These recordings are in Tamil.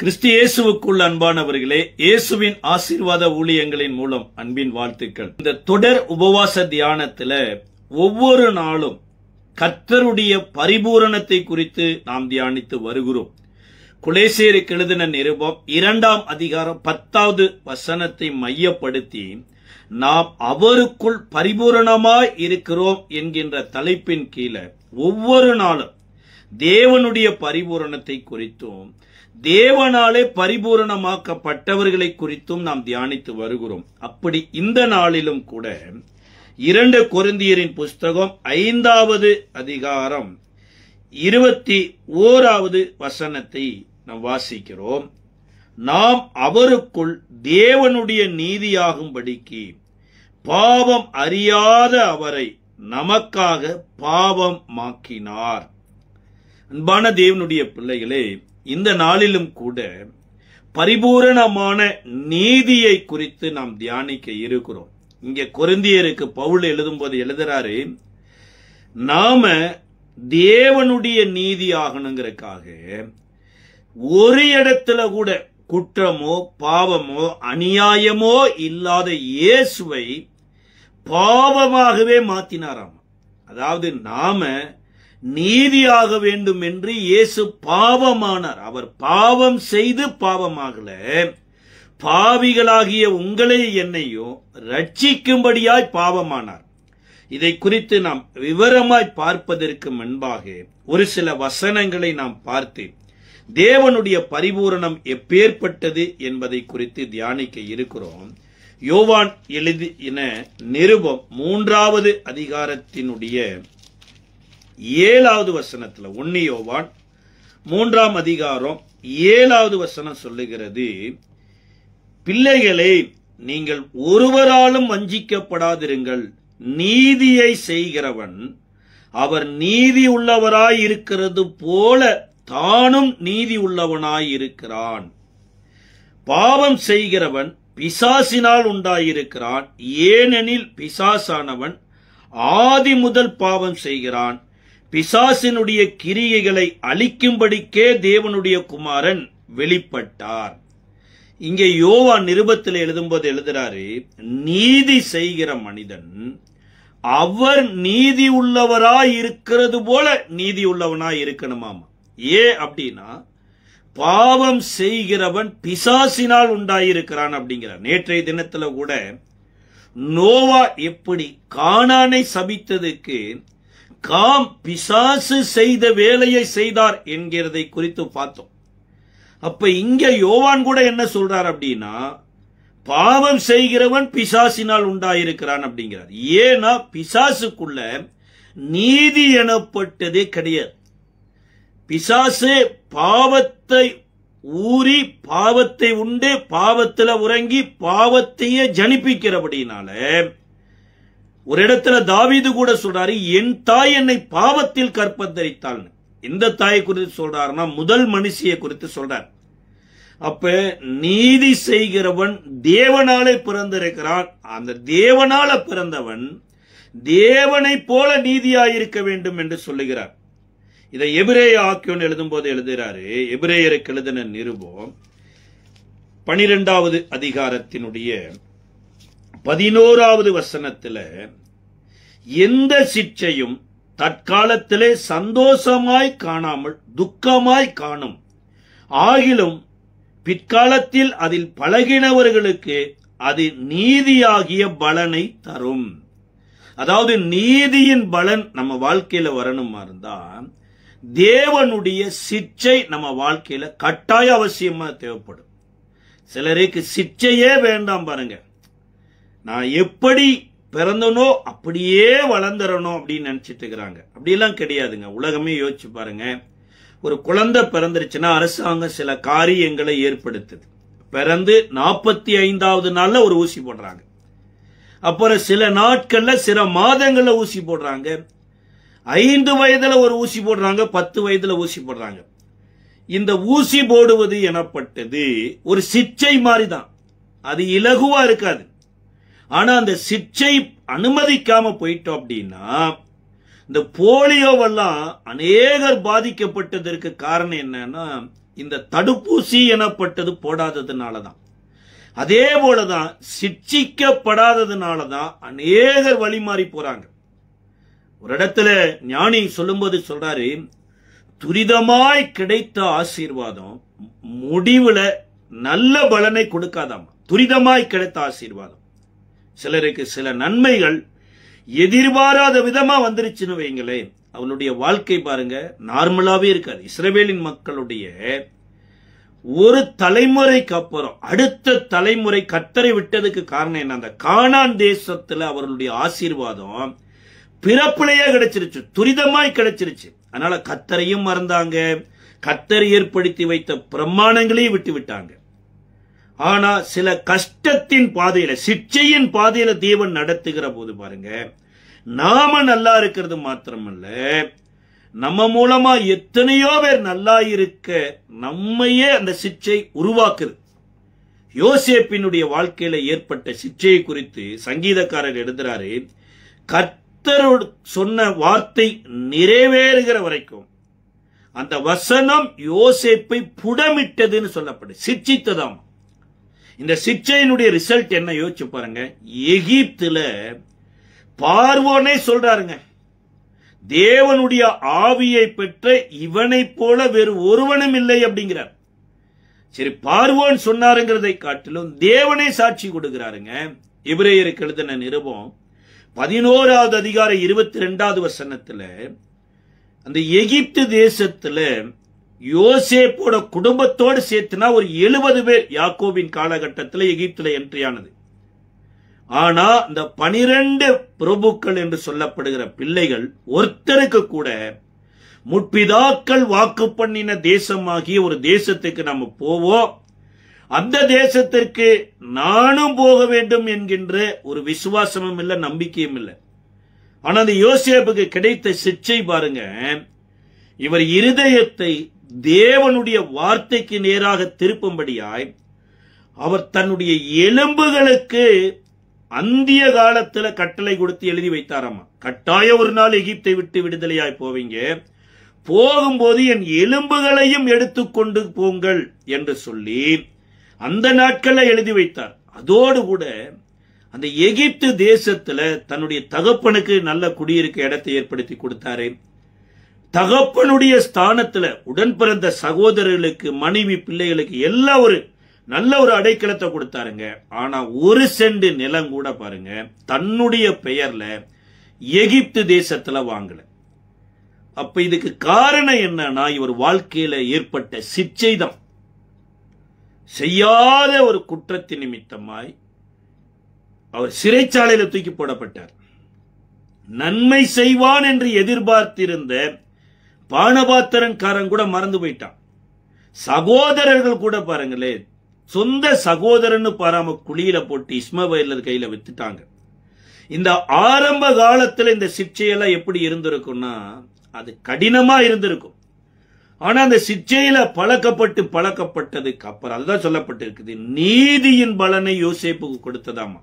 கிறிஸ்து இயேசுவுக்குள் அன்பானவர்களே, இயேசுவின் ஆசீர்வாத ஊழியங்களின் மூலம் அன்பின் வாழ்த்துக்கள். இந்த தொடர் உபவாச தியானத்துல ஒவ்வொரு நாளும் கர்த்தருடைய பரிபூரணத்தை குறித்து நாம் தியானித்து வருகிறோம். கொலோசியருக்கு எழுதின நிருபம் 2ஆம் அதிகாரம் 10வது வசனத்தை மையப்படுத்தி நாம் அவருக்குள் பரிபூரணமாய் இருக்கிறோம் என்கின்ற தலைப்பின் கீழே ஒவ்வொரு நாளும் தேவனுடைய பரிபூரணத்தை குறித்தும் தேவனாலே பரிபூரணமாக்கப்பட்டவர்களை குறித்தும் நாம் தியானித்து வருகிறோம். அப்படி இந்த நாளிலும் கூட 2 கொரிந்தியரின் புஸ்தகம் 5வது அதிகாரம் 21வது வசனத்தை நாம் வாசிக்கிறோம். நாம் அவருக்குள் தேவனுடைய நீதியாகும்படிக்கு பாவம் அறியாத அவரை நமக்காக பாவமாக்கினார். அன்பான தேவனுடைய பிள்ளைகளே, இந்த நாளிலும் கூட பரிபூரணமான நீதியை குறித்து நாம் தியானிக்க இருக்கிறோம். இங்கே கொரிந்தியருக்கு பவுல் எழுதும்போது எழுதுறாரு, நாம தேவனுடைய நீதி ஆகணுங்கிறதுக்காக ஒரு இடத்துல கூட குற்றமோ பாவமோ அநியாயமோ இல்லாத இயேசுவை பாவமாகவே மாத்தினாராம். அதாவது நாம நீதியாக வேண்டும் என்று இயேசு பாவமானார். அவர் பாவம் செய்து பாவமாகல, பாவிகளாகிய உங்களை என்னையும் ரட்சிக்கும்படியாய் பாவமானார். இதை குறித்து நாம் விவரமாய் பார்ப்பதற்கு முன்பாக ஒரு சில வசனங்களை நாம் பார்த்து தேவனுடைய பரிபூரணம் எப்பேற்பட்டது என்பதை குறித்து தியானிக்க இருக்கிறோம். யோவான் எழுதின நிருபம் 3வது அதிகாரத்தினுடைய 7வது வசனத்துல 1 யோவான் 3ஆம் அதிகாரம் 7வது வசனம் சொல்லுகிறது, பிள்ளைகளே, நீங்கள் ஒருவராலும் வஞ்சிக்கப்படாதிருங்கள். நீதியை செய்கிறவன் அவர் நீதி உள்ளவராய் இருக்கிறது போல தானும் நீதி உள்ளவனாய் இருக்கிறான். பாவம் செய்கிறவன் பிசாசினால் உண்டாயிருக்கிறான், ஏனெனில் பிசாசானவன் ஆதி முதல் பாவம் செய்கிறான். பிசாசினுடைய கிரியைகளை அழிக்கும்படிக்கே தேவனுடைய குமாரன் வெளிப்பட்டார். இங்கே யோவான் நிருபத்தில் எழுதும்போது எழுதுறாரு, நீதி செய்கிற மனிதன் அவர் நீதி உள்ளவராய் இருக்கிறது போல நீதி உள்ளவனாய் இருக்கணுமாமா. ஏன் அப்படின்னா, பாவம் செய்கிறவன் பிசாசினால் உண்டாயிருக்கிறான் அப்படிங்கிறார். நேற்றைய தினத்துல கூட நோவா எப்படி கானானை சபித்ததுக்கு காம் பிசாசு செய்த வேலையை செய்தார் என்கிறதை குறித்து பார்த்தோம். அப்ப இங்க யோவான் கூட என்ன சொல்றார் அப்படின்னா, பாவம் செய்கிறவன் பிசாசினால் உண்டாயிருக்கிறான் அப்படிங்கிறார். ஏன்னா பிசாசுக்குள்ள நீதி எனப்பட்டதே கிடையாது. பிசாசு பாவத்தை ஊறி பாவத்தை உண்டு பாவத்துல உறங்கி பாவத்தையே ஜனிப்பிக்கிறபடினால ஒரு இடத்துல தாவீது கூட சொல்றாரு, என் தாய் என்னை பாவத்தில் கற்பந்தரித்தாள். எந்த தாயை குறித்து சொல்றாருன்னா முதல் மனுஷியை குறித்து சொல்றார். அப்ப நீதி செய்கிறவன் தேவனாலே பிறந்திருக்கிறான். அந்த தேவனால பிறந்தவன் தேவனை போல நீதியாயிருக்க வேண்டும் என்று சொல்லுகிறார். இதை எபிரேய ஆக்கியோன் எழுதும்போது எழுதுகிறாரு. எபிரேயருக்கு எழுதின நிருபம் 12வது அதிகாரத்தினுடைய 11வது வசனத்துல, எந்த சிற்சையும் தற்காலத்திலே சந்தோஷமாய் காணாமல் துக்கமாய் காணும், ஆகிலும் பிற்காலத்தில் அதில் பழகினவர்களுக்கு அது நீதியாகிய பலனை தரும். அதாவது நீதியின் பலன் நம்ம வாழ்க்கையில வரணுமா இருந்தா தேவனுடைய சிற்சை நம்ம வாழ்க்கையில கட்டாய அவசியமா தேவைப்படும். சிலருக்கு சிற்சையே வேண்டாம் பாருங்க, நான் எப்படி பிறந்தனோ அப்படியே வளர்ந்துறணும் அப்படின்னு நினைச்சிட்டு இருக்கிறாங்க. அப்படியெல்லாம் கிடையாதுங்க. உலகமே யோசிச்சு பாருங்க. ஒரு குழந்தை பிறந்துருச்சுன்னா அரசாங்கம் சில காரியங்களை ஏற்படுத்துது. பிறந்து 45வது நாள்ல ஒரு ஊசி போடுறாங்க. அப்புறம் சில நாட்கள்ல சில மாதங்கள்ல ஊசி போடுறாங்க. 5 வயதுல ஒரு ஊசி போடுறாங்க, 10 வயதுல ஊசி போடுறாங்க. இந்த ஊசி போடுவது எனப்பட்டது ஒரு சிற்சை மாதிரிதான். அது இலகுவா இருக்காது. ஆனா அந்த சிற்சை அனுமதிக்காம போயிட்டோம் அப்படின்னா இந்த போலியோவெல்லாம் அநேகர் பாதிக்கப்பட்டதற்கு காரணம் என்னன்னா இந்த தடுப்பூசி எனப்பட்டது போடாததுனாலதான். அதே போலதான் சிட்சிக்கப்படாததுனாலதான் அநேகர் வழி மாறி போறாங்க. ஒரு இடத்துல ஞானி சொல்லும்போது சொல்றாரு, துரிதமாய் கிடைத்த ஆசீர்வாதம் முடிவுல நல்ல பலனை கொடுக்காதாம். துரிதமாய் கிடைத்த ஆசீர்வாதம் சிலருக்கு சில நன்மைகள் எதிர்பாராத விதமா வந்துருச்சுன்னு வைங்களே, அவளுடைய வாழ்க்கை பாருங்க நார்மலாவே இருக்காது. இஸ்ரவேலின் மக்களுடைய ஒரு தலைமுறைக்கு அப்புறம் அடுத்த தலைமுறை கர்த்தரை விட்டதுக்கு காரணம் என்ன? அந்த கானான் தேசத்துல அவர்களுடைய ஆசீர்வாதம் பிறப்பிலேயே கிடைச்சிருச்சு, துரிதமாய் கிடைச்சிருச்சு. அதனால கர்த்தரையும் மறந்தாங்க, கர்த்தர் ஏற்படுத்தி வைத்த பிரமாணங்களையும் விட்டு விட்டாங்க. ஆனா சில கஷ்டத்தின் பாதையில, சிட்சையின் பாதையில தேவன் நடத்துகிற போது பாருங்க, நாம நல்லா இருக்கிறது மாத்திரமல்ல, நம்ம மூலமா எத்தனையோ பேர் நல்லா இருக்க நம்மையே அந்த சிட்சை உருவாக்குது. யோசேப்பினுடைய வாழ்க்கையில ஏற்பட்ட சிட்சையை குறித்து சங்கீதக்காரர் எழுதுறாரு, கர்த்தர் சொன்ன வார்த்தை நிறைவேறுகிற வரைக்கும் அந்த வசனம் யோசேப்பை புடமிட்டதுன்னு சொல்லப்படு, சிட்சித்ததாம். இந்த சிட்சையினுடைய ரிசல்ட் என்ன யோசிச்சு பாருங்க. எகிப்துல பார்வோனே சொல்றாருங்க, தேவனுடைய ஆவியை பெற்ற இவனைப் போல வேறு ஒருவனும் இல்லை அப்படிங்கிறார். சரி, பார்வோன் சொன்னாருங்கிறதை காட்டிலும் தேவனே சாட்சி கொடுக்கிறாருங்க. எபிரேயருக்கு எழுதின நிருபம் 11வது அதிகாரம் 22வது வசனத்துல அந்த எகிப்து தேசத்துல யோசேப்போட குடும்பத்தோடு சேர்த்துனா ஒரு 70 பேர் யாக்கோபின் காலகட்டத்தில் எகிப்துல என்ட்ரி ஆனது. ஆனா இந்த 12 பிரபுக்கள் என்று சொல்லப்படுகிற பிள்ளைகள் ஒருத்தருக்கு கூட முற்பிதாக்கள் வாக்கு பண்ணின தேசமாகிய ஒரு தேசத்துக்கு நம்ம போவோம், அந்த தேசத்திற்கு நானும் போக வேண்டும் என்கின்ற ஒரு விசுவாசமும் இல்லை, நம்பிக்கையும் இல்லை. ஆனா அந்த யோசேப்புக்கு கிடைத்த சிட்சை பாருங்க, இவர் இருதயத்தை தேவனுடைய வார்த்தைக்கு நேராக திருப்பும்படியாய் அவர் தன்னுடைய எலும்புகளுக்கு அந்திய காலத்துல கட்டளை கொடுத்து எழுதி வைத்தாராமா. கட்டாயம் ஒரு நாள் எகிப்தை விட்டு விடுதலையாய் போவீங்க, போகும்போது என் எலும்புகளையும் எடுத்துக்கொண்டு போங்கள் என்று சொல்லி அந்த நாட்கள்ல எழுதி வைத்தார். அதோடு கூட அந்த எகிப்து தேசத்துல தன்னுடைய தகப்பனுக்கு நல்ல குடியிருக்க இடத்தை ஏற்படுத்தி கொடுத்தாரு. தகப்பனுடைய ஸ்தானத்துல உடன் பிறந்த சகோதரர்களுக்கு, மனைவி, பிள்ளைகளுக்கு எல்லாம் ஒரு நல்ல ஒரு அடைக்கலத்தை கொடுத்தாருங்க. ஆனா ஒரு சென்ட் நிலம் கூட பாருங்க தன்னுடைய பெயர்ல எகிப்து தேசத்துல வாங்கல. அப்ப இதுக்கு காரணம் என்னன்னா, இவர் வாழ்க்கையில ஏற்பட்ட சிட்சைதான். செய்யாத ஒரு குற்றத்தின் நிமித்தமாய் அவர் சிறைச்சாலையில தூக்கி போடப்பட்டார். நன்மை செய்வான் என்று எதிர்பார்த்திருந்த பானபாத்திரன்காரன் கூட மறந்து போயிட்டான். சகோதரர்கள் கூட பாருங்களே, சொந்த சகோதரன்னு பாராம குழியில போட்டு இஸ்மவேலர் கையில வித்துட்டாங்க. இந்த ஆரம்ப காலத்துல இந்த சிட்சையெல்லாம் எப்படி இருந்திருக்கும்னா, அது கடினமா இருந்திருக்கும். ஆனா அந்த சிட்சையில பழக்கப்பட்டதுக்கு அப்புறம் அதுதான் சொல்லப்பட்டிருக்குது, நீதியின் பலனை யோசேப்புக்கு கொடுத்ததாமா.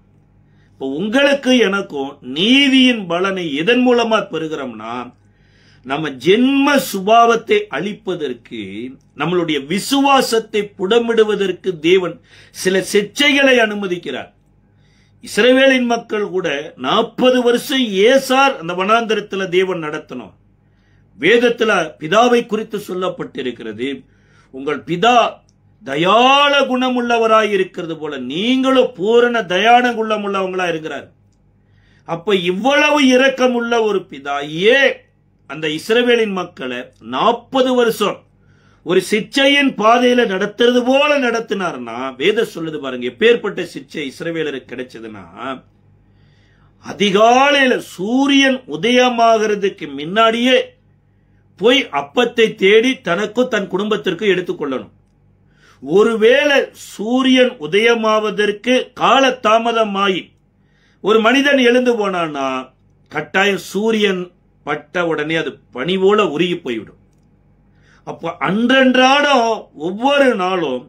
இப்போ உங்களுக்கு எனக்கும் நீதியின் பலனை எதன் மூலமா பெறுகிறோம்னா, நம்ம ஜென்ம சுபாவத்தை அழிப்பதற்கு, நம்மளுடைய விசுவாசத்தை புடமிடுவதற்கு தேவன் சில சிட்சைகளை அனுமதிக்கிறார். இஸ்ரவேலின் மக்கள் கூட 40 வருஷம் ஏசார் அந்த வனாந்தரத்துல தேவன் நடத்தணும். வேதத்துல பிதாவை குறித்து சொல்லப்பட்டிருக்கிறது, உங்கள் பிதா தயாள குணமுள்ளவராய் இருக்கிறது போல நீங்களும் பூரண தயான குணமுள்ளவங்களா இருக்கிறார். அப்ப இவ்வளவு இரக்கமுள்ள ஒரு பிதா ஏன் அந்த இஸ்ரவேலின் மக்களை 40 வருஷம் ஒரு சிட்சையின் பாதையில நடத்துறது போல நடத்தினார்னா, வேதம் சொல்லுது பாருங்க, எப்பேற்பட்ட சிட்சை இஸ்ரவேலருக்கு கிடைச்சதுன்னா, அதிகாலையில சூரியன் உதயமாகிறதுக்கு முன்னாடியே போய் அப்பத்தை தேடி தனக்கும் தன் குடும்பத்திற்கு எடுத்துக்கொள்ளணும். ஒருவேளை சூரியன் உதயமாவதற்கு கால தாமதமாயி ஒரு மனிதன் எழுந்து போனான்னா, கட்டாயம் சூரியன் பட்ட உடனே அது பனி போல உருகி போய்விடும். அப்ப அன்றன்றாடம் ஒவ்வொரு நாளும்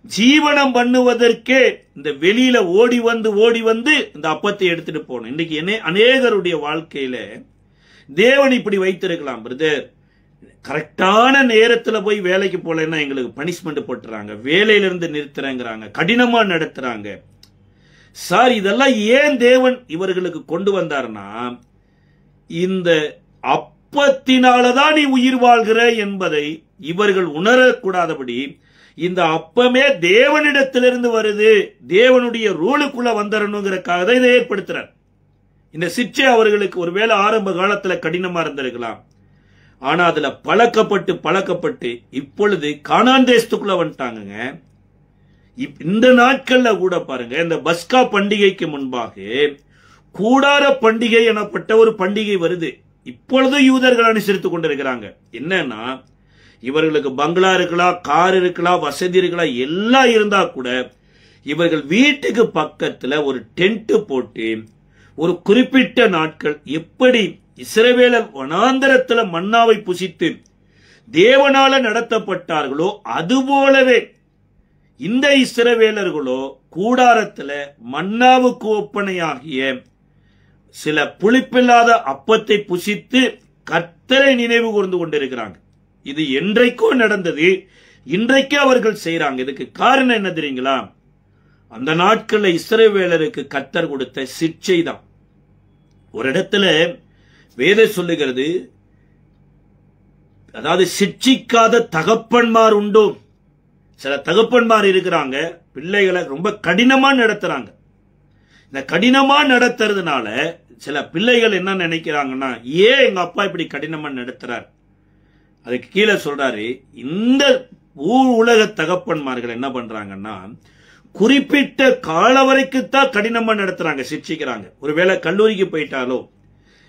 ஜீவனம் பண்ணுவதற்கே இந்த வெளியில ஓடி வந்து இந்த அப்பத்தை எடுத்துட்டு போகணும். இன்னைக்கு அநேகருடைய வாழ்க்கையில தேவன் இப்படி வைத்திருக்கலாம், பிரதர், கரெக்டான நேரத்துல போய் வேலைக்கு போலன்னா எங்களுக்கு பனிஷ்மெண்ட் போட்டுறாங்க, வேலையிலிருந்து நிறுத்துறேங்கிறாங்க, கடினமா நடத்துறாங்க. சார், இதெல்லாம் ஏன் தேவன் இவர்களுக்கு கொண்டு வந்தார்னா, இந்த அப்பத்தினாலதான் நீ உயிர் வாழ்கிற என்பதை இவர்கள் உணரக்கூடாதபடி, இந்த அப்பமே தேவனிடத்திலிருந்து வருது, தேவனுடைய ரூலுக்குள்ள வந்துடணுங்கிறக்காக தான் இதை ஏற்படுத்துறார். இந்த சிக்ஷை அவர்களுக்கு ஒருவேளை ஆரம்ப காலத்துல கடினமா இருந்திருக்கலாம். ஆனா அதுல பழக்கப்பட்டு இப்பொழுது கானான் தேசத்துக்குள்ள வந்துட்டாங்க. இந்த நாட்கள்ல கூட பாருங்க, இந்த பஸ்கா பண்டிகைக்கு முன்பாக கூடார பண்டிகை எனப்பட்ட ஒரு பண்டிகை வருது. இப்பொழுது யூதர்கள் அனுசரித்துக் கொண்டிருக்கிறாங்க. என்னன்னா, இவர்களுக்கு பங்களா இருக்கலாம், கார் இருக்கலாம், வசதி இருக்கலாம், எல்லாம் இருந்தா கூட இவர்கள் வீட்டுக்கு பக்கத்துல ஒரு டென்ட் போட்டு ஒரு குறிப்பிட்ட நாட்கள் எப்படி இஸ்ரவேலர் வனாந்தரத்துல மன்னாவை புசித்து தேவனால நடத்தப்பட்டார்களோ அதுபோலவே இந்த இஸ்ரவேலர்களோ கூடாரத்துல மன்னாவுக்கு ஒப்பனையாகிய சில புளிப்பில்லாத அப்பத்தை புசித்து கர்த்தரை நினைவு கூர்ந்து கொண்டிருக்கிறாங்க. இது என்றைக்கோ நடந்தது, இன்றைக்கு அவர்கள் செய்யறாங்க. இதுக்கு காரணம் என்ன தெரியுங்களா? அந்த நாட்கள்ல இஸ்ரவேலருக்கு கர்த்தர் கொடுத்த சிக்ஷை தான். ஒரு இடத்துல வேதம் சொல்லுகிறது, அதாவது சிட்சிக்காத தகப்பன்மார் உண்டோ. சில தகப்பன்மார் இருக்கிறாங்க, பிள்ளைகளை ரொம்ப கடினமா நடத்துறாங்க. இந்த கடினமா நடத்துறதுனால சில பிள்ளைகள் என்ன நினைக்கிறாங்கன்னா, ஏன் எங்க அப்பா இப்படி கடினமா நடத்துறார்? அதுக்கு கீழே சொல்றாரு, இந்த உலக தகப்பன்மார்கள் என்ன பண்றாங்கன்னா, குறிப்பிட்ட கால வரைக்குத்தான் கடினமா நடத்துறாங்க, சிக்ஷிக்கிறாங்க. ஒருவேளை கல்லூரிக்கு போயிட்டாலோ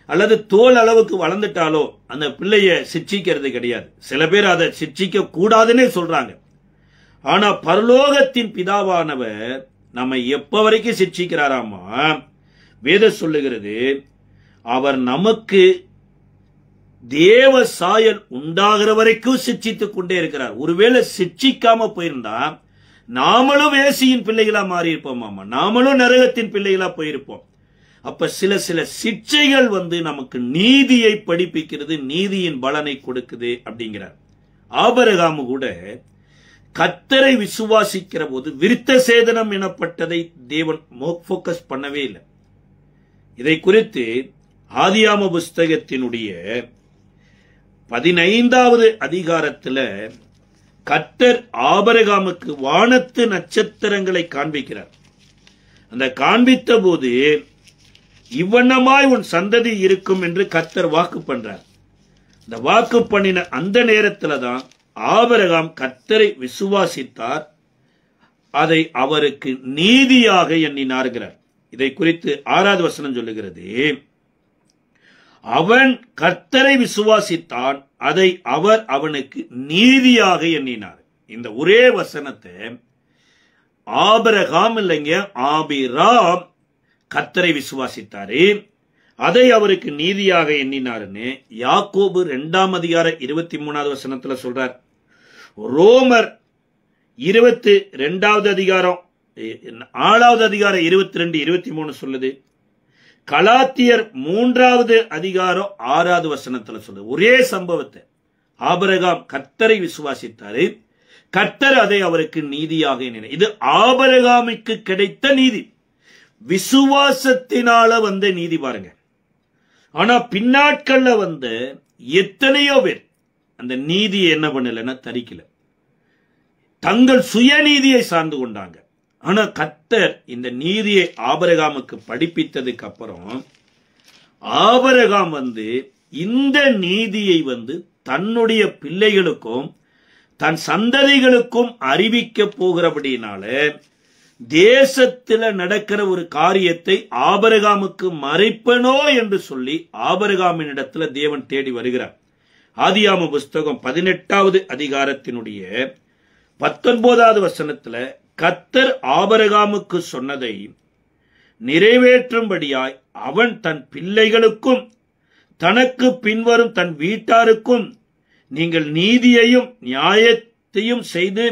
அல்லது தோல் அளவுக்கு வளர்ந்துட்டாலோ அந்த பிள்ளைய சிக்ஷிக்கிறது கிடையாது. சில பேர் அதை சிக்ஷிக்க கூடாதுன்னே சொல்றாங்க. ஆனா பரலோகத்தின் பிதாவானவர் நம்ம எப்ப வரைக்கும் சிக்ஷிக்கிறாராமா? வேதம் சொல்லுகிறது, அவர் நமக்கு தேவ சாயல் உண்டாகிற வரைக்கும் சிக்ஷித்துக் கொண்டே இருக்கிறார். ஒருவேளை சிக்ஷிக்காம போயிருந்தா நாமளும் வேசியின் பிள்ளைகளா மாறி இருப்போம், நாமளும் நரகத்தின் பிள்ளைகளா போயிருப்போம். அப்ப சில சிக்ஷைகள் நமக்கு நீதியை படிப்பிக்கிறது, நீதியின் பலனை கொடுக்குது அப்படிங்கிறார். ஆபிரகாம் கூட கர்த்தரை விசுவாசிக்கிற போது விருத்த சேதனம் எனப்பட்டதை தேவன் போக்கஸ் பண்ணவே இல்லை. இதை குறித்து ஆதியாம புஸ்தகத்தினுடைய 15வது அதிகாரத்துல கர்த்தர் ஆபிரகாமுக்கு வானத்து நட்சத்திரங்களை காண்பிக்கிறார். அந்த காண்பித்த போது இவ்வண்ணமாய் உன் சந்ததி இருக்கும் என்று கர்த்தர் வாக்கு பண்றார். இந்த வாக்கு பண்ணின அந்த நேரத்துல தான் ஆபிரகாம் கர்த்தரை விசுவாசித்தார், அதை அவருக்கு நீதியாக எண்ணினார்கிறார். இதை குறித்து 6வது வசனம் சொல்லுகிறது, அவன் கர்த்தரை விசுவாசித்தான், அதை அவர் அவனுக்கு நீதியாக எண்ணினார். இந்த ஒரே வசனத்தை ஆபிரகாம் இல்லைங்க, ஆபிராம் கர்த்தரை விசுவாசித்தாரு, அதை அவருக்கு நீதியாக எண்ணினாருன்னு யாக்கோபு 2ஆம் அதிகாரம் 23வது வசனத்துல சொல்றார். ரோமர் 22வது அதிகாரம் 4வது அதிகாரம் 22, 23 சொல்லுது. கலாத்தியர் 3வது அதிகாரம் 6வது வசனத்துல சொல்லுது. ஒரே சம்பவத்தை ஆபிரகாம் கர்த்தரை விசுவாசித்தாரு, கர்த்தர் அதை அவருக்கு நீதியாக எண்ணினார். இது ஆபிரகாமுக்கு கிடைத்த நீதி, விசுவாசத்தினால வந்த நீதி பாருங்க. ஆனா பின்னாட்கள்ல எத்தனையோ பேர் அந்த நீதியை என்ன பண்ணலன்னா தரிக்கல, தங்கள் சுயநீதியை சார்ந்து கொண்டாங்க. ஆனா கர்த்தர் இந்த நீதியை ஆபிரகாமுக்கு படிப்பித்ததுக்கு அப்புறம் ஆபிரகாம் இந்த நீதியை தன்னுடைய பிள்ளைகளுக்கும் தன் சந்ததிகளுக்கும் அறிவிக்க போகிறபடினால தேசத்துல நடக்கிற ஒரு காரியத்தை ஆபிரகாமுக்கு மறைப்பனோ என்று சொல்லி ஆபிரகாமின் இடத்துல தேவன் தேடி வருகிறார். ஆதியாம புஸ்தகம் 18வது அதிகாரத்தினுடைய 19வது வசனத்துல கர்த்தர் ஆபிரகாமுக்கு சொன்னதை நிறைவேற்றும்படியாய் அவன் தன் பிள்ளைகளுக்கும் தனக்கு பின்வரும் தன் வீட்டாருக்கும் நீங்கள் நீதியையும் நியாயத்தையும் செய்து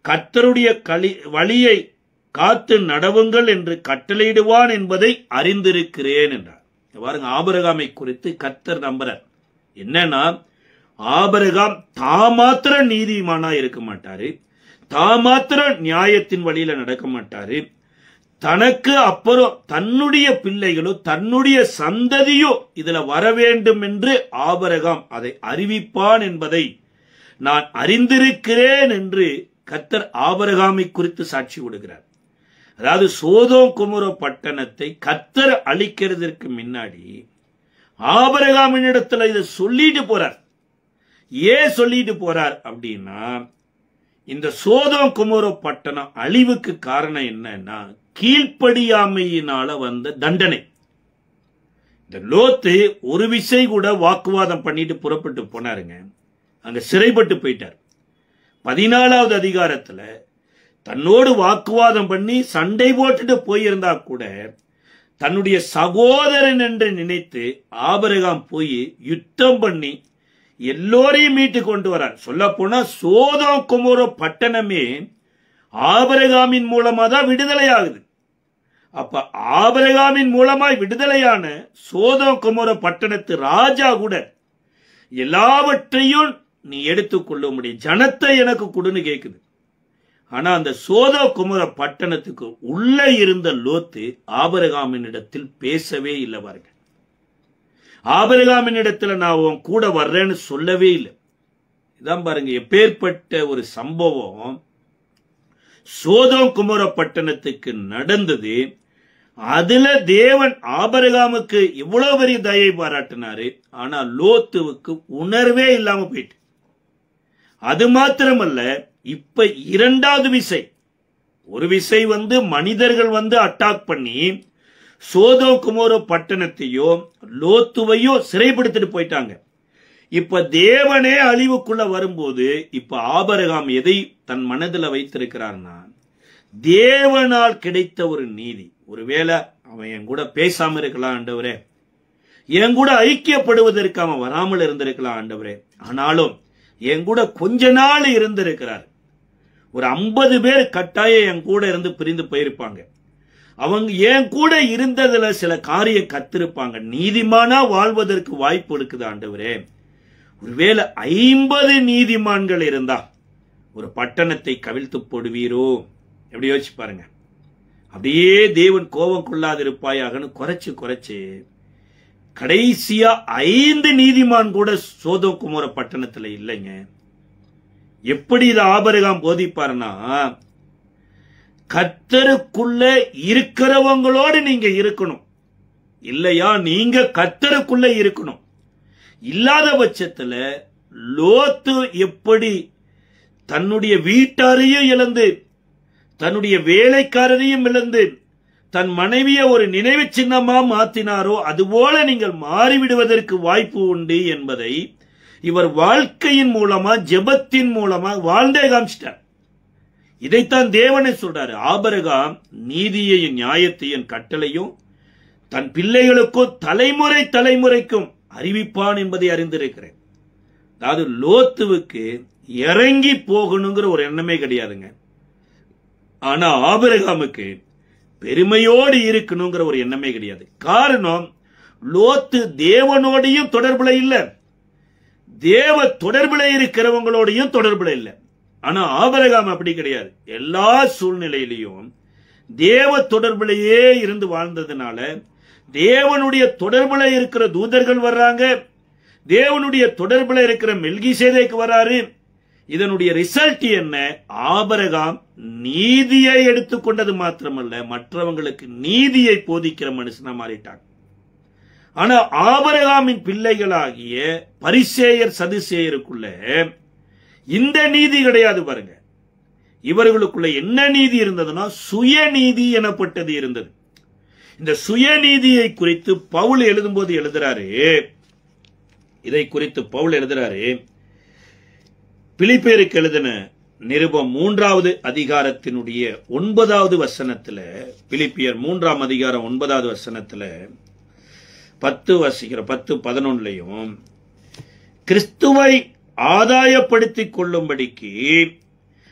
கர்த்தருடைய வழியை காத்து நடவுங்கள் என்று கட்டளையிடுவான் என்பதை அறிந்திருக்கிறேன் என்றார். பாருங்க, ஆபிரகாமை குறித்து கர்த்தர் நம்புறார். என்னன்னா, ஆபிரகாம் தாமாத்திர நீதிமானா இருக்க மாட்டாரு, தாமாத்திர நியாயத்தின் வழியில நடக்க மாட்டாரு. தனக்கு அப்புறம் தன்னுடைய பிள்ளைகளோ தன்னுடைய சந்ததியோ இதுல வர வேண்டும் என்று ஆபிரகாம் அதை அறிவிப்பான் என்பதை நான் அறிந்திருக்கிறேன் என்று கர்த்தர் ஆபிரகாமை குறித்து சாட்சி கொடுக்கிறார். அதாவது சோதோம் குமோரா பட்டணத்தை கர்த்தர் அழிக்கிறதற்கு முன்னாடி ஆபிரகாமின் இடத்துல இதை சொல்லிட்டு போறார். ஏன் சொல்லிட்டு போறார் அப்படின்னா, இந்த சோதோம் குமோரா பட்டணம் அழிவுக்கு காரணம் என்னன்னா கீழ்ப்படியாமையினால வந்த தண்டனை. இந்த லோத்து ஒரு விசை கூட வாக்குவாதம் பண்ணிட்டு புறப்பட்டு போனாருங்க, அங்க சிறைப்பட்டு போயிட்டார். 14வது அதிகாரத்துல தன்னோடு வாக்குவாதம் பண்ணி சண்டை போட்டுட்டு போயிருந்தா கூட தன்னுடைய சகோதரன் என்று நினைத்து ஆபிரகாம் போய் யுத்தம் பண்ணி எல்லோரையும் மீட்டு கொண்டு வரார். சொல்ல போனா சோதோம் குமோரா பட்டணமே ஆபிரகாமின் மூலமா தான் விடுதலை ஆகுது. அப்ப ஆபிரகாமின் மூலமாய் விடுதலையான சோதோம் குமோரா பட்டணத்து ராஜா கூட எல்லாவற்றையும் நீ எடுத்துக்கொள்ள முடியும், ஜனத்தை எனக்கு கொடுன்னு கேக்குது. ஆனா அந்த சோதோம் குமோரா பட்டணத்துக்கு உள்ள இருந்த லோத்து ஆபிரகாமின் இடத்தில் பேசவே இல்லை. பாருங்க, ஆபிரகாமின் இடத்துல நான் உன் கூட வர்றேன்னு சொல்லவே இல்லை. இதான் பாருங்க எப்பேற்பட்ட ஒரு சம்பவம் சோதோம் குமோரா பட்டணத்துக்கு நடந்தது. அதுல தேவன் ஆபிரகாமுக்கு இவ்வளவு பெரிய தயை பாராட்டினாரு, ஆனா லோத்துவுக்கு உணர்வே இல்லாம போயிட்டு. அது மாத்திரமல்ல, இப்ப இரண்டாவது விசை, ஒரு விசை மனிதர்கள் அட்டாக் பண்ணி சோதோம் குமோரா பட்டணத்தையோ லோத்துவையோ சிறைப்படுத்திட்டு போயிட்டாங்க. இப்ப தேவனே அழிவுக்குள்ள வரும்போது இப்ப ஆபிரகாம் எதை தன் மனதில் வைத்திருக்கிறார்னா, தேவனால் கிடைத்த ஒரு நீதி. ஒருவேளை அவன் என் கூட பேசாம இருக்கலாம் ஆண்டவரே, என் கூட ஐக்கியப்படுவதற்கு அவன் வராமல் இருந்திருக்கலாம் ஆண்டவரே, ஆனாலும் என் கூட கொஞ்ச நாள் இருந்திருக்கிறார். ஒரு 50 பேர் கட்டாயம் என் கூட இருந்து பிரிந்து போயிருப்பாங்க. அவங்க என் கூட இருந்ததுல சில காரியம் கத்திருப்பாங்க. நீதிமானா வாழ்வதற்கு வாய்ப்பு இருக்குது ஆண்டவரே. ஒருவேளை 50 நீதிமான்கள் இருந்தா ஒரு பட்டணத்தை கவிழ்த்து போடுவீரோ? எப்படி யோசிச்சு பாருங்க. அப்படியே தேவன் கோபம் கொள்ளாதிருப்பாயாகனு குறைச்சு கடைசியா 5 நீதிமான் கூட சோதோம் குமோரா பட்டணத்துல இல்லைங்க. எப்படி இதை ஆபிரகாம் போதிப்பாருன்னா, கர்த்தருக்குள்ள இருக்கிறவங்களோடு நீங்க இருக்கணும், இல்லையா நீங்க கர்த்தருக்குள்ள இருக்கணும். இல்லாத பட்சத்துல லோத்து எப்படி தன்னுடைய வீட்டாரையும் இழந்து தன்னுடைய வேலைக்காரரையும் இழந்து தன் மனைவியை ஒரு நினைவு சின்னமா மாத்தினாரோ அதுபோல நீங்கள் மாறிவிடுவதற்கு வாய்ப்பு உண்டு என்பதை இவர் வாழ்க்கையின் மூலமா ஜெபத்தின் மூலமா வாழ்ந்தே காமிச்சிட்டார். இதைத்தான் தேவனே சொல்றாரு. ஆபிரகாம் நீதியையும் நியாயத்தையும் கட்டளையும் தன் பிள்ளைகளுக்கும் தலைமுறைக்கும் அறிவிப்பான் என்பதை அறிந்திருக்கிறேன். அதாவது லோத்துவுக்கு இறங்கி போகணுங்கிற ஒரு எண்ணமே கிடையாதுங்க. ஆனா ஆபிரகாமுக்கு பெருமையோடு இருக்கணுங்கிற ஒரு எண்ணமே கிடையாது. காரணம், லோத்து தேவனோடையும் தொடர்புல இல்ல, தேவ தொடர்புல இருக்கிறவங்களோடையும் தொடர்புல இல்ல. ஆனா ஆபிரகாம் அப்படி கிடையாது. எல்லா சூழ்நிலையிலையும் தேவ தொடர்புலையே இருந்து வாழ்ந்ததுனால தேவனுடைய தொடர்புல இருக்கிற தூதர்கள் வர்றாங்க, தேவனுடைய தொடர்புல இருக்கிற மெல்கிசேதேக்கு வராரு. இதனுடைய ரிசல்ட் என்ன? ஆபிரகாம் நீதியை எடுத்துக்கொண்டது மாத்திரமல்ல, மற்றவங்களுக்கு நீதியை போதிக்கிற மனுஷனா மாறிட்டாங்க. ஆனா ஆபிரகாமின் பிள்ளைகளாகிய பரிசேயர் சதுசேயருக்குள்ள இந்த நீதி கிடையாது. பாருங்க, இவர்களுக்குள்ள என்ன நீதி இருந்ததுன்னா சுயநீதி எனப்பட்டது இருந்தது. இந்த சுயநீதியை குறித்து பவுல் எழுதும்போது எழுதுறாரு, இதை குறித்து பவுல் எழுதுறாரு, பிலிப்பியருக்கு எழுதின நிருபம் 3வது அதிகாரத்தினுடைய 9வது வசனத்துல, பிலிப்பியர் 3ஆம் அதிகாரம் 9வது வசனத்துல 10:11 கிறிஸ்துவை ஆதாயப்படுத்திக் கொள்ளும்படிக்கு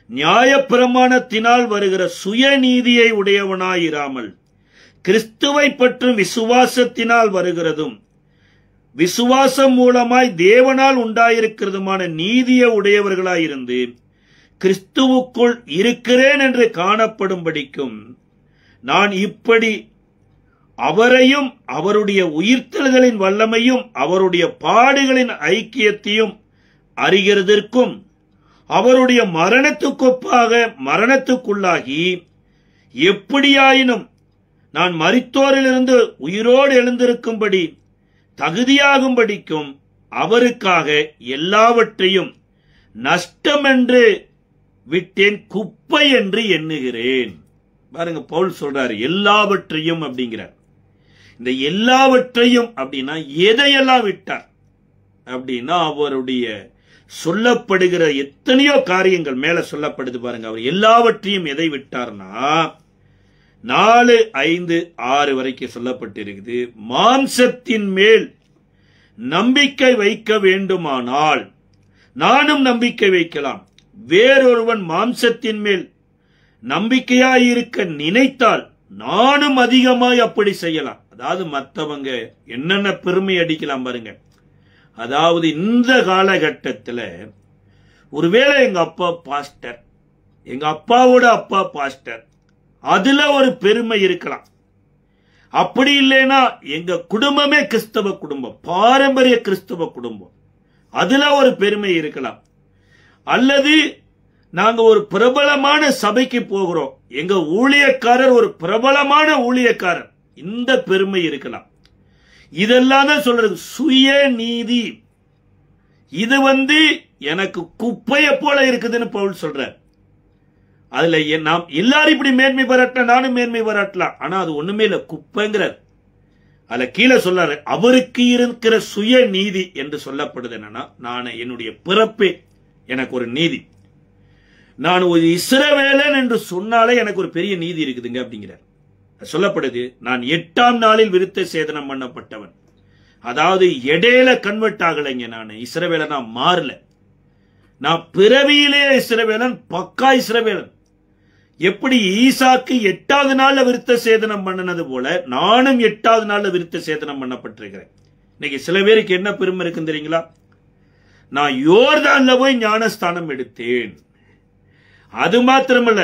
நியாயப்பிரமாணத்தினால் வருகிற சுயநீதியை உடையவனாயிராமல் கிறிஸ்துவை பற்றும் விசுவாசத்தினால் வருகிறதும் விசுவாசம் மூலமாய் தேவனால் உண்டாயிருக்கிறதுமான நீதியை உடையவர்களாயிருந்து கிறிஸ்துவுக்குள் இருக்கிறேன் என்று காணப்படும்படிக்கும் நான் இப்படி அவரையும் அவருடைய உயிர்த்தெழுதலின் வல்லமையும் அவருடைய பாடுகளின் ஐக்கியத்தையும் அறிகிறதற்கும் அவருடைய மரணத்துக்கொப்பாக மரணத்துக்குள்ளாகி எப்படியாயினும் நான் மரித்தோரிலிருந்து உயிரோடு எழுந்திருக்கும்படி தகுதியாகும்படிக்கும் அவருக்காக எல்லாவற்றையும் நஷ்டமென்று விட்டேன், குப்பை என்று எண்ணுகிறேன். பாருங்க, பவுல் சொல்றாரு எல்லாவற்றையும் அப்படிங்கிறார். இந்த எல்லாவற்றையும் அப்படின்னா எதையெல்லாம் விட்டார் அப்படின்னா, அவருடைய சொல்லப்படுகிற எத்தனையோ காரியங்கள் மேல சொல்லப்படுது பாருங்க. அவர் எல்லாவற்றையும் எதை விட்டார்னா 4, 5, 6 வரைக்கும் சொல்லப்பட்டிருக்குது. மாம்சத்தின் மேல் நம்பிக்கை வைக்க வேண்டுமானால் நானும் நம்பிக்கை வைக்கலாம். வேறொருவன் மாம்சத்தின் மேல் நம்பிக்கையாயிருக்க நினைத்தால் நானும் அதிகமாய் அப்படி செய்யலாம். அதாவது மற்றவங்க என்னென்ன பெருமை அடிக்கலாம் பாருங்க. அதாவது இந்த காலகட்டத்தில் ஒருவேளை எங்க அப்பா பாஸ்டர், எங்க அப்பாவோட அப்பா பாஸ்டர், அதுல ஒரு பெருமை இருக்கலாம். அப்படி இல்லைன்னா எங்க குடும்பமே கிறிஸ்தவ குடும்பம், பாரம்பரிய கிறிஸ்தவ குடும்பம், அதுல ஒரு பெருமை இருக்கலாம். அல்லது நாங்க ஒரு பிரபலமான சபைக்கு போகிறோம், எங்க ஊழியக்காரர் ஒரு பிரபலமான ஊழியக்காரர், இந்த பெருமை இருக்கலாம். இதெல்லாம் தான் சொல்றது சுய நீதி. இது எனக்கு குப்பையை போல இருக்குதுன்னு பவுல் சொல்றார். அதுல நாம் எல்லாரும் இப்படி மேன்மை பாராட்டலாம், நானும் மேன்மை பாராட்டலாம். ஆனா அது ஒண்ணுமே இல்ல, குப்பைங்கிறார். அதுல கீழே சொல்றாரு அவருக்கு இருக்கிற சுய நீதி என்று சொல்லப்படுது. என்னன்னா, நான் என்னுடைய பிறப்பே எனக்கு ஒரு நீதி, நான் ஒரு இஸ்ரவேலன் என்று சொன்னாலே எனக்கு ஒரு பெரிய நீதி இருக்குதுங்க அப்படிங்கிறார். சொல்லப்படுது நான் 8ஆம் நாளில் விருத்த சேதனம் பண்ணப்பட்டவன். அதாவது இடையில கன்வெர்ட் ஆகலைங்க, நான் இஸ்ரவேலனா மாறல. நான் பிறவியிலே இஸ்ரவேலன், பக்கா இஸ்ரவேலன். எப்படி ஈசாக்கு 8வது நாள்ல விருத்த சேதனம் பண்ணினது போல நானும் 8வது நாள்ல விருத்த சேதனம் பண்ணப்பட்டிருக்கிறேன். இன்னைக்கு சில பேருக்கு என்ன பெருமை இருக்குன்னு தெரியுங்களா? நான் யோர்தான்ல போய் ஞானஸ்தானம் எடுத்தேன். அது மாத்திரமல்ல,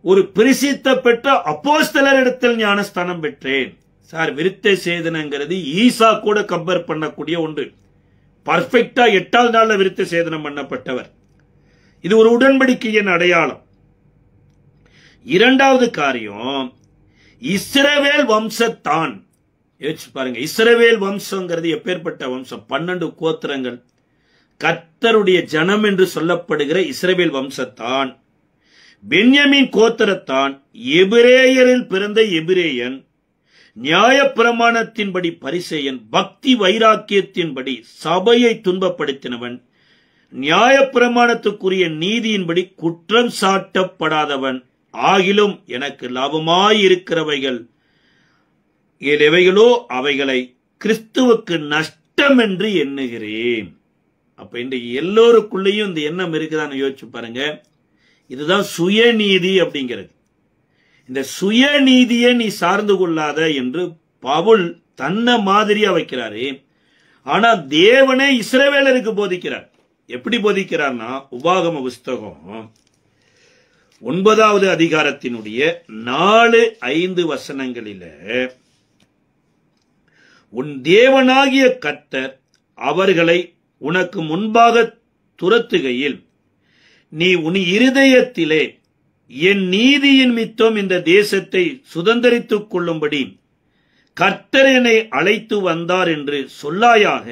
ஒரு பிரசித்த பெற்ற அப்போஸ்தலர் இடத்தில் ஞானஸ்தானம் பெற்றேன். சார், விருத்த சேதனங்கிறது ஈசா கூட கம்பேர் பண்ணக்கூடிய ஒன்று. பர்ஃபெக்டா 8வது நாள்ல விருத்த சேதனம் பண்ணப்பட்டவர். இது ஒரு உடன்படிக்கையின் அடையாளம். இரண்டாவது காரியம், இஸ்ரவேல் வம்சத்தான். யோசிச்சு பாருங்க, இஸ்ரவேல் வம்சங்கிறது எப்பேற்பட்ட வம்சம்? 12 கோத்திரங்கள், கர்த்தருடைய ஜனம் என்று சொல்லப்படுகிற இஸ்ரவேல் வம்சத்தான். பென்யமீன் கோத்திரத்தான், எபிரேயரில் பிறந்த எபிரேயன், நியாயப்பிரமாணத்தின்படி பரிசேயன், பக்தி வைராக்கியத்தின்படி சபையை துன்பப்படுத்தினவன், நியாயப்பிரமாணத்துக்குரிய நீதியின்படி குற்றம் சாட்டப்படாதவன், ஆகிலும் எனக்கு லாபமாயிருக்கிறவைகள் எவைகளோ அவைகளை கிறிஸ்துவுக்கு நஷ்டம் என்று எண்ணுகிறேன். அப்ப இன்றைக்கு எல்லோருக்குள்ளேயும் இந்த எண்ணம் இருக்குதான்னு யோசிச்சு பாருங்க. இதுதான் சுயநீதி அப்படிங்கிறது. இந்த சுயநீதியை நீ சார்ந்து கொள்ளாத என்று பவுல் தன்னை மாதிரியா வைக்கிறாரு. ஆனா தேவனே இஸ்ரவேலருக்கு போதிக்கிறார். எப்படி போதிக்கிறார்னா, உபாகம புஸ்தகம் 9வது அதிகாரத்தினுடைய 4, 5 வசனங்களில, உன் தேவனாகிய கர்த்தர் அவர்களை உனக்கு முன்பாக துரத்துகையில் நீ உன் இருதயத்திலே என் நீதியின் மித்தம் இந்த தேசத்தை சுதந்தரித்துக் கொள்ளும்படி கர்த்தர் என்னை அழைத்து வந்தார் என்று சொல்லாயாக.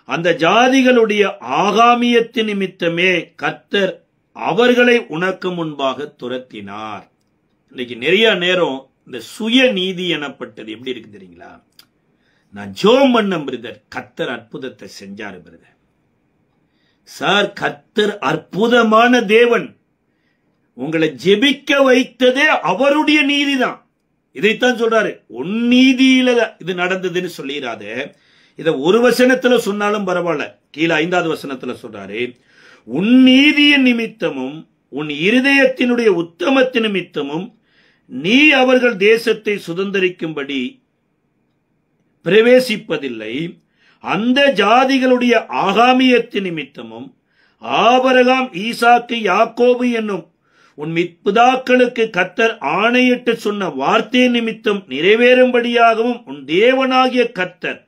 அந்த ஜாதிகளுடைய ஆகாமியத்தின் நிமித்தமே கர்த்தர் அவர்களை உனக்கு முன்பாக துரத்தினார். இன்னைக்கு நிறைய நேரம் இந்த சுய நீதி எனப்பட்டது எப்படி இருக்கு தெரியுங்களா? நான் ஜோம் பண்ண பிரதர், கர்த்தர் அற்புதத்தை செஞ்சாரு பிரதர். சார், கர்த்தர் அற்புதமான தேவன். உங்களை ஜெபிக்க வைத்ததே அவருடைய நீதிதான். இதைத்தான் சொல்றாரு, உன் நீதியில இது நடந்ததுன்னு சொல்லிடாத. இத ஒரு வசனத்துல சொன்னாலும் பரவாயில்ல, கீழே 5வது வசனத்துல சொல்றாரு, உன் நீதியின் நிமித்தமும் உன் இருதயத்தினுடைய உத்தமத்தின் நிமித்தமும் நீ அவர்கள் தேசத்தை சுதந்தரிக்கும்படி பிரவேசிப்பதில்லை. அந்த ஜாதிகளுடைய ஆகாமியத்தின் நிமித்தமும் ஆபிரகாம், ஈசாக்கு, யாக்கோபு என்னும் உன் பிதாக்களுக்கு கர்த்தர் ஆணையிட்டு சொன்ன வார்த்தை நிமித்தம் நிறைவேறும்படியாகவும் உன் தேவனாகிய கர்த்தர்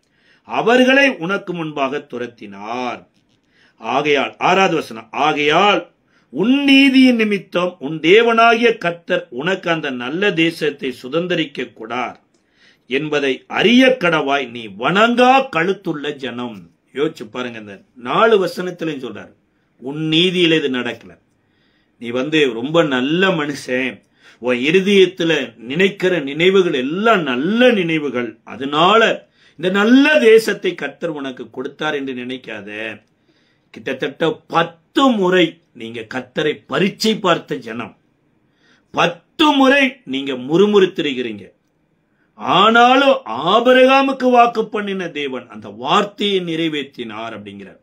அவர்களை உனக்கு முன்பாக துரத்தினார். ஆகையால் 6வது வசனம், ஆகையால் உன் நீதியின் நிமித்தம் உன் தேவனாகிய கர்த்தர் உனக்கு அந்த நல்ல தேசத்தை சுதந்தரிக்க கூடார் என்பதை அறிய கடவாய் நீ வணங்கா கழுத்துள்ள ஜனம். யோசிச்சு பாருங்க, இந்த 4 வசனத்திலையும் சொல்றாரு, உன் நீதியில இது நடக்கல, நீ ரொம்ப நல்ல மனுஷன், உன் இருதயத்துல நினைக்கிற நினைவுகள் எல்லாம் நல்ல நினைவுகள், அதனால இந்த நல்ல தேசத்தை கர்த்தர் உனக்கு கொடுத்தார் என்று நினைக்காத. கிட்டத்தட்ட 10 முறை நீங்க கர்த்தரை பரீட்சை பார்த்த ஜனம், 10 முறை நீங்க முறுமுறுத்திருக்கிறீங்க. ஆனாலும் ஆபிரகாமுக்கு வாக்கு பண்ணின தேவன் அந்த வார்த்தையை நிறைவேற்றினார் அப்படிங்கிறார்.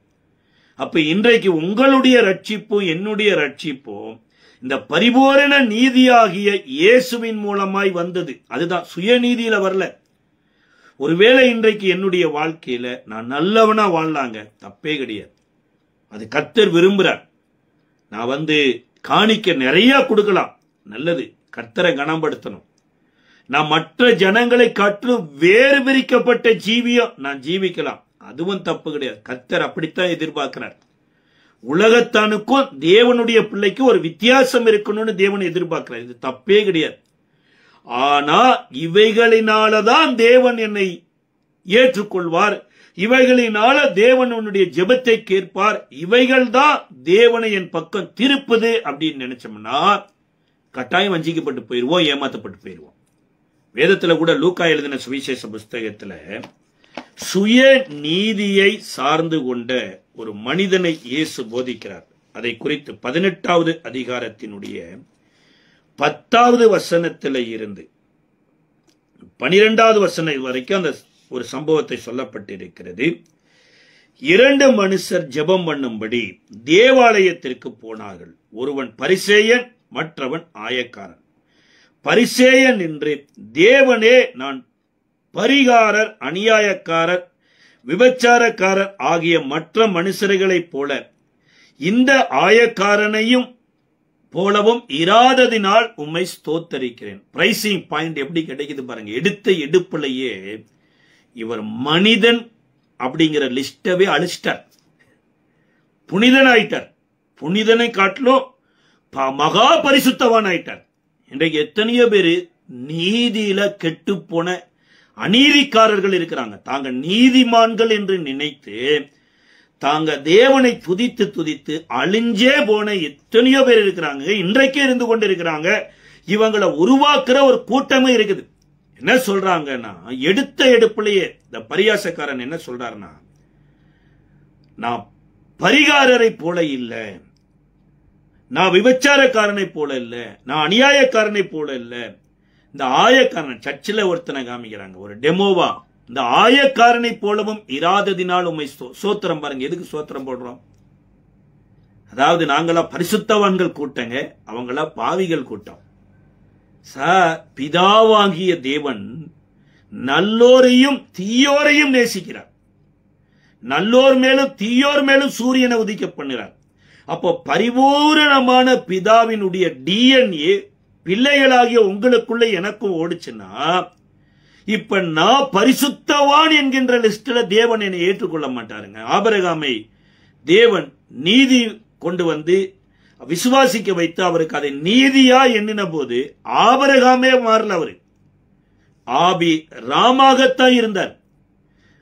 அப்ப இன்றைக்கு உங்களுடைய ரட்சிப்பும் என்னுடைய ரட்சிப்பும் இந்த பரிபூரண நீதியாகிய இயேசுவின் மூலமாய் வந்தது. அதுதான், சுயநீதியில வரல. ஒருவேளை இன்றைக்கு என்னுடைய வாழ்க்கையில நான் நல்லவனா வாழலாங்க, தப்பே கிடையாது, அது கர்த்தர் விரும்புறார். நான் காணிக்க நிறைய கொடுக்கலாம், நல்லது, கர்த்தரை கனப்படுத்தணும். நான் மற்ற ஜனங்களை காட்டிலும் வேறு பிரிக்கப்பட்ட ஜீவியம் நான் ஜீவிக்கலாம், அதுவும் தப்பு கிடையாது. கர்த்தர் அப்படித்தான் எதிர்பார்க்கிறார். உலகத்தானுக்கும் தேவனுடைய பிள்ளைக்கும் ஒரு வித்தியாசம் இருக்கணும்னு தேவன் எதிர்பார்க்கிறார், இது தப்பே கிடையாது. ஆனா இவைகளினாலதான் தேவன் என்னை ஏற்றுக்கொள்வார், இவைகளினால தேவன் உன்னுடைய ஜெபத்தை கேட்பார், இவைகள் தான் தேவனை என் பக்கம் திருப்புது அப்படின்னு நினைச்சோம்னா கட்டாயம் வஞ்சிக்கப்பட்டு போயிருவோம், ஏமாத்தப்பட்டு போயிருவோம். வேதத்துல கூட லூக்கா எழுதின சுவிசேஷ புஸ்தகத்துல சுய நீதியை சார்ந்து கொண்ட ஒரு மனிதனை இயேசு போதிக்கிறார். அதை குறித்து 18வது அதிகாரத்தினுடைய 10வது வசனத்தில இருந்து 12வது வசனம் வரைக்கும் அந்த ஒரு சம்பவத்தை சொல்லப்பட்டிருக்கிறது. 2 மனுஷர் ஜெபம் பண்ணும்படி தேவாலயத்திற்கு போனார்கள். ஒருவன் பரிசேயன், மற்றவன் ஆயக்காரன். பரிசேயன் என்று, தேவனே, நான் பரிகாரர், அநியாயக்காரர், விபச்சாரக்காரர் ஆகிய மற்ற மனுஷர்களைப் போல இந்த ஆயக்காரனையும் போலவும் இராததினால் உம்மை ஸ்தோத்தரிக்கிறேன். பிரைசிங் பாயிண்ட் எப்படி கிடைக்குது பாருங்க. எடுத்த எடுப்புலையே இவர் மனிதன் அப்படிங்கிற லிஸ்டவே அழிச்சிட்டார், புனிதன் ஆயிட்டார். புனிதனை காட்டிலும் மகா பரிசுத்தவான் ஆயிட்டார். இன்றைக்கு எத்தனையோ பேரு நீதியில கெட்டு போன அநீதிக்காரர்கள் இருக்கிறாங்க. தாங்க நீதிமான்கள் என்று நினைத்து தாங்க தேவனை துதித்து துதித்து அழிஞ்சே போன எத்தனையோ பேர் இருக்கிறாங்க, இன்றைக்கே இருந்து கொண்டு இருக்கிறாங்க. இவங்களை உருவாக்குற ஒரு கூட்டமே இருக்குது. என்ன சொல்றாங்கன்னா, எடுத்த எடுப்புலயே இந்த பரியாசக்காரன் என்ன சொல்றாருன்னா, நான் பரிகாரரை போல இல்ல, நான் விபச்சாரக்காரனை போல இல்ல, நான் அநியாயக்காரனை போல இல்ல. இந்த ஆயக்காரன் சர்ச்சில் ஒருத்தனை காமிக்கிறாங்க, ஒரு டெமோவா, இந்த ஆயக்காரனை போலவும் இராததினால் உம்மை சோத்திரம். பாருங்க, எதுக்கு சோத்திரம் போடுறோம்? அதாவது நாங்களா பரிசுத்தவான்கள் கூட்டங்க, அவங்களா பாவிகள் கூட்டம். பிதாவாகிய தேவன் நல்லோரையும் தீயோரையும் நேசிக்கிறார். நல்லோர் மேலும் தீயோர் மேலும் சூரியனை உதிக்க பண்ணுறார். அப்போ பரிபூரணமான பிதாவினுடைய டிஎன்ஏ பிள்ளைகளாகிய உங்களுக்குள்ள எனக்கும் ஓடுச்சுன்னா, இப்ப நான் பரிசுத்தவான் என்கின்ற லிஸ்ட்ல தேவன் என்னை ஏற்றுக்கொள்ள மாட்டாருங்க. ஆபிரகாமை தேவன் நீதி கொண்டு வந்து விசுவாசிக்க வைத்து அவருக்கு அதை நீதியா எண்ணின போது ஆபிரகாமே மாறல. அவரு ஆபி ராமாகத்தான் இருந்தார்.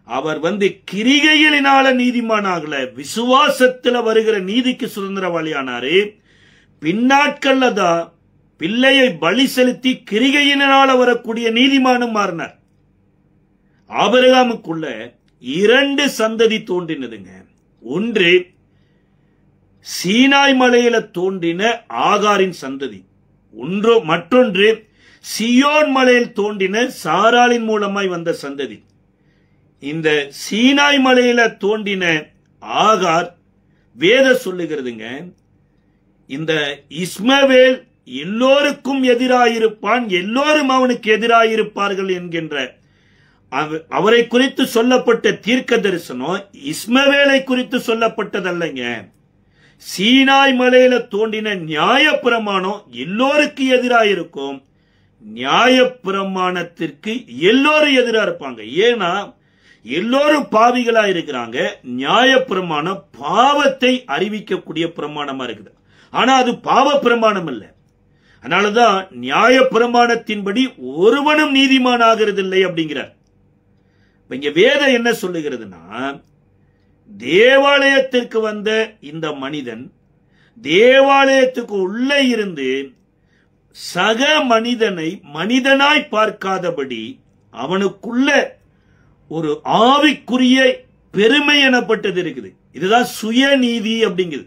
அவர் கிரிகைகளினால நீதிமானாகல, விசுவாசத்துல வருகிற நீதிக்கு சுதந்திரவாளியானாரு. பின்னாட்கள்ல தான் பிள்ளையை பலி செலுத்தி கிரிகையினால வரக்கூடிய நீதிமானும் மாறினார். ஆபிரகாமுக்குள்ள 2 சந்ததி தோன்றினதுங்க. ஒன்று சீனாய் மலையில தோன்றின ஆகாரின் சந்ததி, மற்றொன்று சியோன் மலையில் தோன்றின சாராளின் மூலமாய் வந்த சந்ததி. இந்த சீனாய் மலையில தோன்றின ஆகார் வேத சொல்லுகிறதுங்க, இந்த இஸ்மவேல் எல்லோருக்கும் எதிராயிருப்பான், எல்லோரும் அவனுக்கு எதிராயிருப்பார்கள் என்கின்ற அவரை குறித்து சொல்லப்பட்ட தீர்க்க தரிசனம் இஸ்மவேலை குறித்து சொல்லப்பட்டதல்லைங்க. சீனாய் மலையில தோன்றின நியாயப்பிரமாணம் எல்லோருக்கும் எதிராக இருக்கும். நியாயப்பிரமாணத்திற்கு எல்லோரும் எதிராக இருப்பாங்க. ஏன்னா எல்லோரும் பாவிகளா இருக்கிறாங்க. நியாயப்பிரமாணம் பாவத்தை அறிவிக்கக்கூடிய பிரமாணமா இருக்குது. ஆனா அது பாவ பிரமாணம் அல்ல. அதனாலதான் நியாயப்பிரமாணத்தின்படி ஒருவனும் நீதிமான் ஆகிறது இல்லை அப்படிங்கிறார். இங்க வேதம் என்ன சொல்லுகிறதுனா, தேவாலயத்திற்கு வந்த இந்த மனிதன் தேவாலயத்துக்கு உள்ளே இருந்து சக மனிதனை மனிதனாய் பார்க்காதபடி அவனுக்குள்ள ஒரு ஆவிக்குரிய பெருமை எனப்பட்டது இருக்குது. இதுதான் சுயநீதி அப்படிங்குது.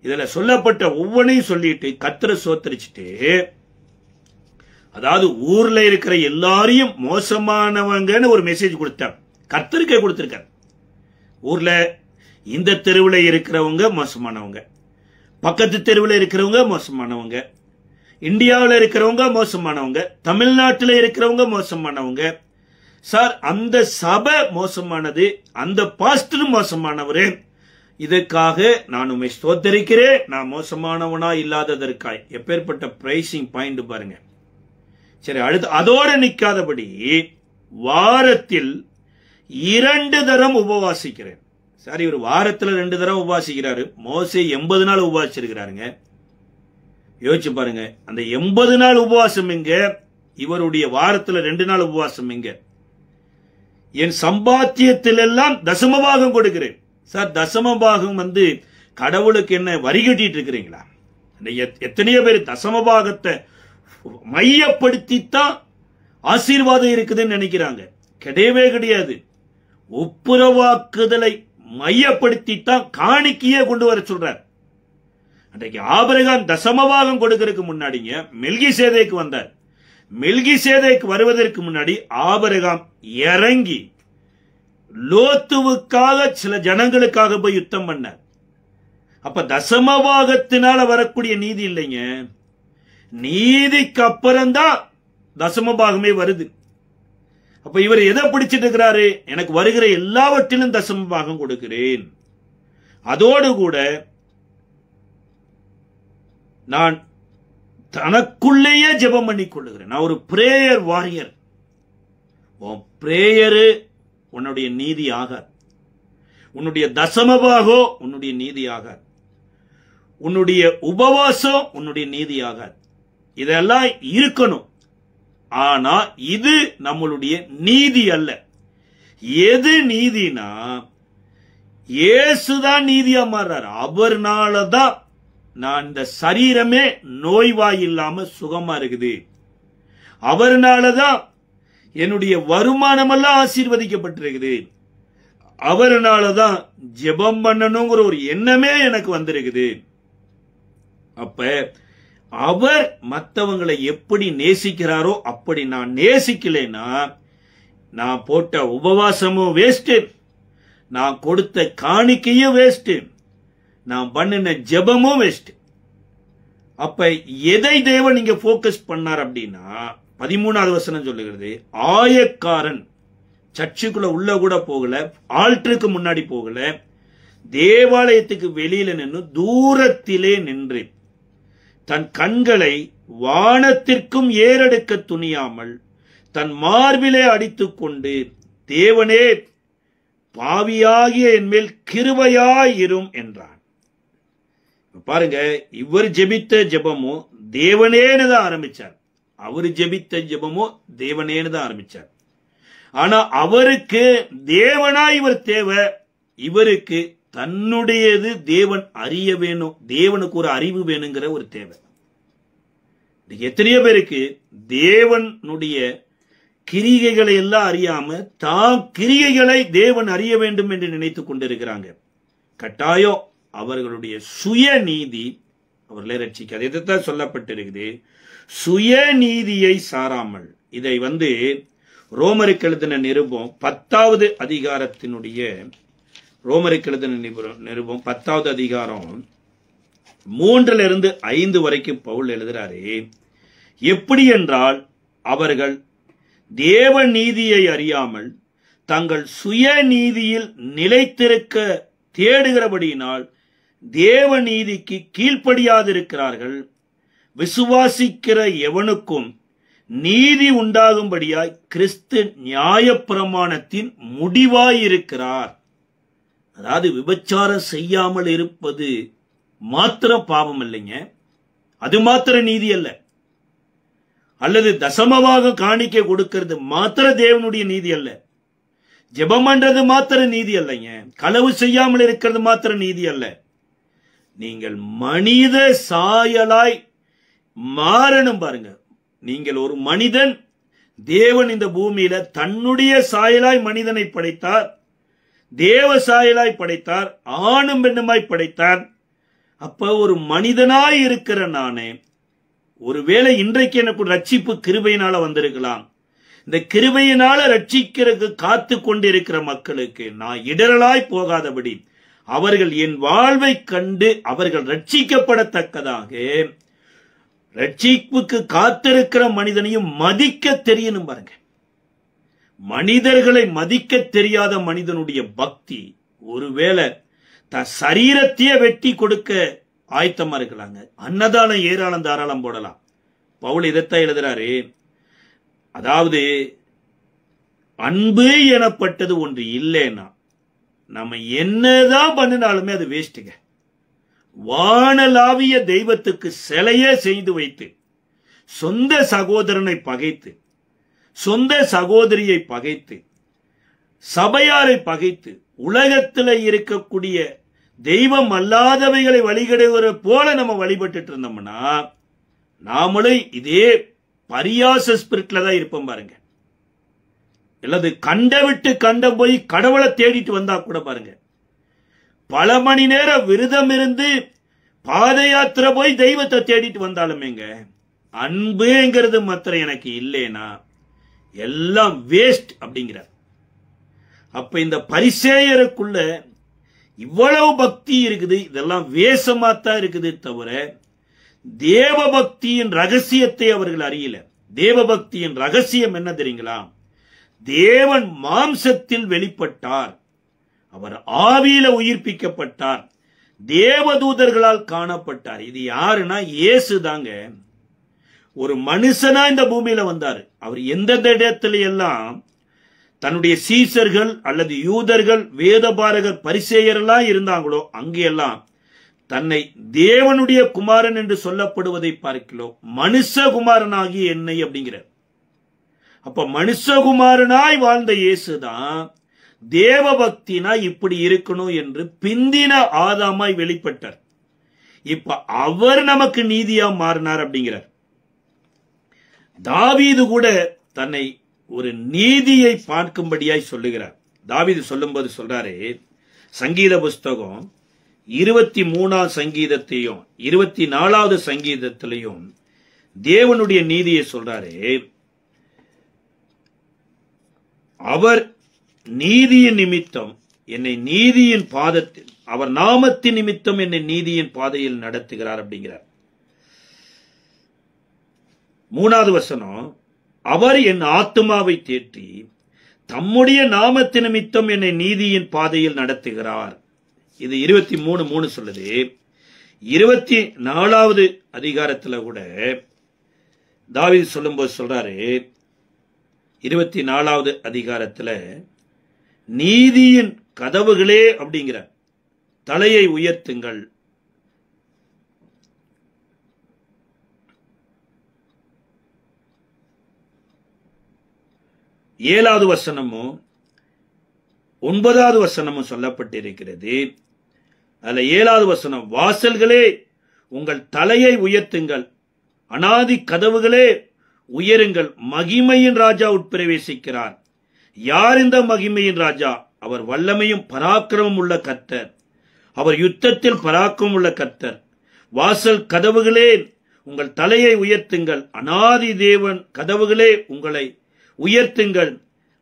இதுல சொல்லப்பட்ட ஒவ்வொன்றையும் சொல்லிட்டு கர்த்தரை சோத்தரிச்சுட்டு, அதாவது ஊர்ல இருக்கிற எல்லாரையும் மோசமானவங்கன்னு ஒரு மெசேஜ் கொடுத்தார். கர்த்தருக்கே கொடுத்திருக்கார். ஊர்ல இந்த தெருவில் இருக்கிறவங்க மோசமானவங்க, பக்கத்து தெருவில் இருக்கிறவங்க மோசமானவங்க, இந்தியாவில் இருக்கிறவங்க மோசமானவங்க, தமிழ்நாட்டில் இருக்கிறவங்க மோசமானவங்க. சார், அந்த சபை மோசமானது, அந்த பாஸ்டர் மோசமானவரு, இதற்காக நான் உண்மை ஸ்தோத்தரிக்கிறேன், நான் மோசமானவனா இல்லாததற்காய். எப்பேற்பட்ட பிரைசிங் பாயிண்ட் பாருங்க. சரி, அடுத்து அதோட நிக்காதபடி வாரத்தில் 2 தரம் உபவாசிக்கிறேன். சரி, ஒரு வாரத்தில் 2 தரம் உபவாசிக்கிறாரு. மோசே 80 நாள் உபவாசிச்சிருக்கிறாருங்க. யோசிச்சு பாருங்க, அந்த 80 நாள் உபவாசம் எங்க? இவருடைய வாரத்தில் 2 நாள் உபவாசம் எங்க? என் சம்பாத்தியத்தில் எல்லாம் தசமபாகம் கொடுக்கிறேன். சார், தசமபாகம் கடவுளுக்கு என்ன வரி கட்டிட்டு இருக்கிறீங்களா? எத்தனையோ பேர் தசமபாகத்தை மையப்படுத்தித்தான் ஆசீர்வாதம் இருக்குதுன்னு நினைக்கிறாங்க. கிடையவே கிடையாது. ஒப்புரவாக்குதலை மையப்படுத்தித்தான் காணிக்கையே கொண்டு வர சொல்றார். அன்றைக்கு ஆபிரகாம் தசமபாகம் கொடுக்கிறதுக்கு முன்னாடிங்க மெல்கிசேதேக்கு வந்தார். மெல்கிசேதேக்கு வருவதற்கு முன்னாடி ஆபிரகாம் இறங்கி லோத்துவுக்காக சில ஜனங்களுக்காக போய் யுத்தம் பண்ணார். அப்ப தசமபாகத்தினால வரக்கூடிய நீதி இல்லைங்க. நீதிக்கு அப்புறம்தான் தசமபாகமே வருது. அப்ப இவர் எதை பிடிச்சிட்டு இருக்கிறாரு? எனக்கு வருகிற எல்லாவற்றிலும் தசமபாகம் கொடுக்கிறேன். அதோடு கூட நான் தனக்குள்ளேயே ஜெபம் பண்ணி கொள்ளுகிறேன். நான் ஒரு பிரேயர் வாரியர். உன் பிரேயரு உன்னுடைய நீதி ஆகாது. உன்னுடைய தசமபாகோ உன்னுடைய நீதி ஆகாது. உன்னுடைய உபவாசம் உன்னுடைய நீதி ஆகாது. இதெல்லாம் இருக்கணும். ஆனா இது நம்மளுடைய நீதி அல்ல. எது நீதினா, இயேசுதான் நீதியா மாறாரு. அவர்னாலதான் நான் இந்த சரீரமே நோய்வாய் இல்லாம சுகமா இருக்குது. அவர்னாலதான் என்னுடைய வருமானம் எல்லாம் ஆசீர்வதிக்கப்பட்டிருக்குது. அவர்னாலதான் ஜெபம் பண்ணணுங்கிற ஒரு எண்ணமே எனக்கு வந்திருக்குது. அப்ப அவர் மற்றவங்களை எப்படி நேசிக்கிறாரோ அப்படி நான் நேசிக்கலைன்னா நான் போட்ட உபவாசமும் வேஸ்ட், நான் கொடுத்த காணிக்கையும் வேஸ்ட், நான் பண்ணின ஜெபமும் வேஸ்ட். அப்ப எதை தேவன் இங்க போக்கஸ் பண்ணார் அப்படின்னா, 13வது வசனம் சொல்லுகிறது, ஆயக்காரன் சர்ச்சுக்குள்ள உள்ள கூட போகல, ஆல்டருக்கு முன்னாடி போகல, தேவாலயத்துக்கு வெளியில நின்று தூரத்திலே நின்று தன் கண்களை வானத்திற்கும் ஏறெடுக்க துணியாமல் தன் மார்பிலே அடித்துக் கொண்டு, தேவனே பாவியாகிய என் மேல் கிருபையாயிரும் என்றான். பாருங்க, இவர் ஜெபித்த ஜெபமோ தேவனேன்னு தான் ஆரம்பிச்சார். அவர் ஜெபித்த ஜெபமோ தேவனேன்னு தான் ஆரம்பிச்சார். ஆனா அவருக்கு தேவனா இவர் தேவை. இவருக்கு தன்னுடையது தேவன் அறிய வேணும், தேவனுக்கு ஒரு அறிவு வேணுங்கிற ஒரு தேவை. எத்தனையோ பேருக்கு தேவனுடைய கிரிகைகளை எல்லாம் அறியாம தான் கிரிகைகளை தேவன் அறிய வேண்டும் என்று நினைத்துக் கொண்டிருக்கிறாங்க. கட்டாயம் அவர்களுடைய சுயநீதி அவர்களை ரட்சிக்காது. இதைத்தான் சொல்லப்பட்டிருக்குது, சுயநீதியை சாராமல். இதை ரோமருக்கு எழுதின நிருபம் 10வது அதிகாரத்தினுடைய ரோமருக்கு எழுதின நிருபம் 10வது அதிகாரம் 3 5 வரைக்கும் பவுல் எழுதுறாரு. எப்படி என்றால், அவர்கள் தேவ நீதியை அறியாமல் தங்கள் சுய நீதியில் நிலைத்திருக்க தேடுகிறபடியினால் தேவ நீதிக்கு கீழ்ப்படியாதிருக்கிறார்கள். விசுவாசிக்கிற எவனுக்கும் நீதி உண்டாகும்படியாய் கிறிஸ்து நியாயப்பிரமாணத்தின் முடிவாயிருக்கிறார். அதாவது விபச்சாரம் செய்யாமல் இருப்பது மாத்திரம் பாவம் இல்லைங்க, அது மாத்திர நீதி அல்ல. அல்லது தசமமாக காணிக்க கொடுக்கிறது மாத்திர தேவனுடைய நீதி அல்ல. ஜெபம் பண்றது மாத்திர நீதி அல்லைங்க. களவு செய்யாமல் இருக்கிறது மாத்திர நீதி அல்ல. நீங்கள் மனித சாயலாய் மாறணும். பாருங்க, நீங்கள் ஒரு மனிதன். தேவன் இந்த பூமியில தன்னுடைய சாயலாய் மனிதனை படைத்தார், தேவ சாயலாய் படைத்தார், ஆணும் பெண்ணுமாய் படைத்தார். அப்ப ஒரு மனிதனாய் இருக்கிற நானே, ஒருவேளை இன்றைக்கு எனக்கு ரட்சிப்பு கிருபையினால வந்திருக்கலாம். இந்த கிருபையினால ரட்சிக்கிறதுக்கு காத்து கொண்டிருக்கிற மக்களுக்கு நான் இடரலாய் போகாதபடி அவர்கள் என் வாழ்வை கண்டு அவர்கள் ரட்சிக்கப்படத்தக்கதாக ரட்சிப்புக்கு காத்திருக்கிற மனிதனையும் மதிக்க தெரியணும். பாருங்க, மனிதர்களை மதிக்க தெரியாத மனிதனுடைய பக்தி ஒருவேளை சரீரத்தையே வெட்டி கொடுக்க ஆயத்தமா இருக்கலாங்க. அன்னதானம் ஏராளம் தாராளம் போடலாம். பவுல் இதைத்தான் எழுதுறாரு. அதாவது அன்பு எனப்பட்டது ஒன்று இல்லைன்னா நம்ம என்னதான் பண்ணினாலுமே அது வேஸ்ட்டுங்க. வானலாவிய தெய்வத்துக்கு சிலையே செய்து வைத்து சொந்த சகோதரனை பகைத்து, சொந்த சகோதரியை பகைத்து, சபையாரை பகைத்து, உலகத்தில் இருக்கக்கூடிய தெய்வம் அல்லாதவைகளை வழிபடுகிற போல நம்ம வழிபட்டு இருந்தோம்னா நாமளும் இதே பரியாச ஸ்பிரிட்ல தான் இருப்போம். பாருங்க, அல்லது கண்ட விட்டு கண்ட போய் கடவுளை தேடிட்டு வந்தா கூட பாருங்க, பல மணி நேரம் விரதம் இருந்து பாத யாத்திரை போய் தெய்வத்தை தேடிட்டு வந்தாலுமேங்க அன்புங்கிறது மாத்திரம் எனக்கு இல்லைனா எல்லாம் வேஸ்ட் அப்படிங்கிறார். அப்ப இந்த பரிசேயருக்குள்ள இவ்வளவு பக்தி இருக்குது, இதெல்லாம் வேஷமாத்தான் இருக்குது தவிர தேவ பக்தியின் ரகசியத்தை அவர்கள் அறியல. தேவ பக்தியின் ரகசியம் என்ன தெரியுங்களா? தேவன் மாம்சத்தில் வெளிப்பட்டார், அவர் ஆவியில உயிர்ப்பிக்கப்பட்டார், தேவதூதர்களால் காணப்பட்டார். இது யாருன்னா இயேசு தாங்க. ஒரு மனுஷனா இந்த பூமியில வந்தார். அவர் எந்தெந்த இடத்துல எல்லாம் தன்னுடைய சீசர்கள் அல்லது யூதர்கள், வேதபாரகர், பரிசேயரெல்லாம் இருந்தாங்களோ அங்கெல்லாம் தன்னை தேவனுடைய குமாரன் என்று சொல்லப்படுவதை பார்க்கிறோம். மனுஷகுமாரனாகிய என்னை அப்படிங்கிறார். அப்ப மனுஷகுமாரனாய் வாழ்ந்த இயேசுதான் தேவ பக்தினா இப்படி இருக்கணும் என்று பிந்தின ஆதாமாய் வெளிப்பட்டார். இப்ப அவர் நமக்கு நீதியா மாறினார் அப்படிங்கிறார். தாவீது கூட தன்னை ஒரு நீதியை பார்க்கும்படியாய் சொல்லுகிறார். தாவீது சொல்லும்போது சொல்றாரு, சங்கீத புஸ்தகம் 23ஆம் சங்கீதத்தையும் 24வது சங்கீதத்திலையும் தேவனுடைய நீதியை சொல்றாரு. அவர் நீதியின் நிமித்தம் என்னை நீதியின் பாதத்தில், அவர் நாமத்தின் நிமித்தம் என்னை நீதியின் பாதையில் நடத்துகிறார் அப்படிங்கிறார். 3வது வசனம், அவர் என் ஆத்துமாவை தேற்றி தம்முடைய நாமத்தின் நிமித்தம் என்னை நீதியின் பாதையில் நடத்துகிறார். இது 23:3 சொல்லுது. 24வது அதிகாரத்துல கூட தாவீது சொல்லும்போது சொல்றாரு, 24வது அதிகாரத்துல நீதியின் கதவுகளே அப்படிங்கிற தலையை உயர்த்துங்கள், ஏழாவது வசனமும் 9வது வசனமும் சொல்லப்பட்டிருக்கிறது. அதுல 7வது வசனம், வாசல்களே உங்கள் தலையை உயர்த்துங்கள், அனாதி கதவுகளே உயருங்கள், மகிமையின் ராஜா உட்பிரவேசிக்கிறார். யார் இந்த மகிமையின் ராஜா? அவர் வல்லமையும் பராக்கிரமும் உள்ள கர்த்தர், அவர் யுத்தத்தில் பராக்கிரமம் உள்ள கர்த்தர். வாசல் கதவுகளே உங்கள் தலையை உயர்த்துங்கள், அனாதி தேவன் கதவுகளே உங்களை உயர்த்துங்கள்,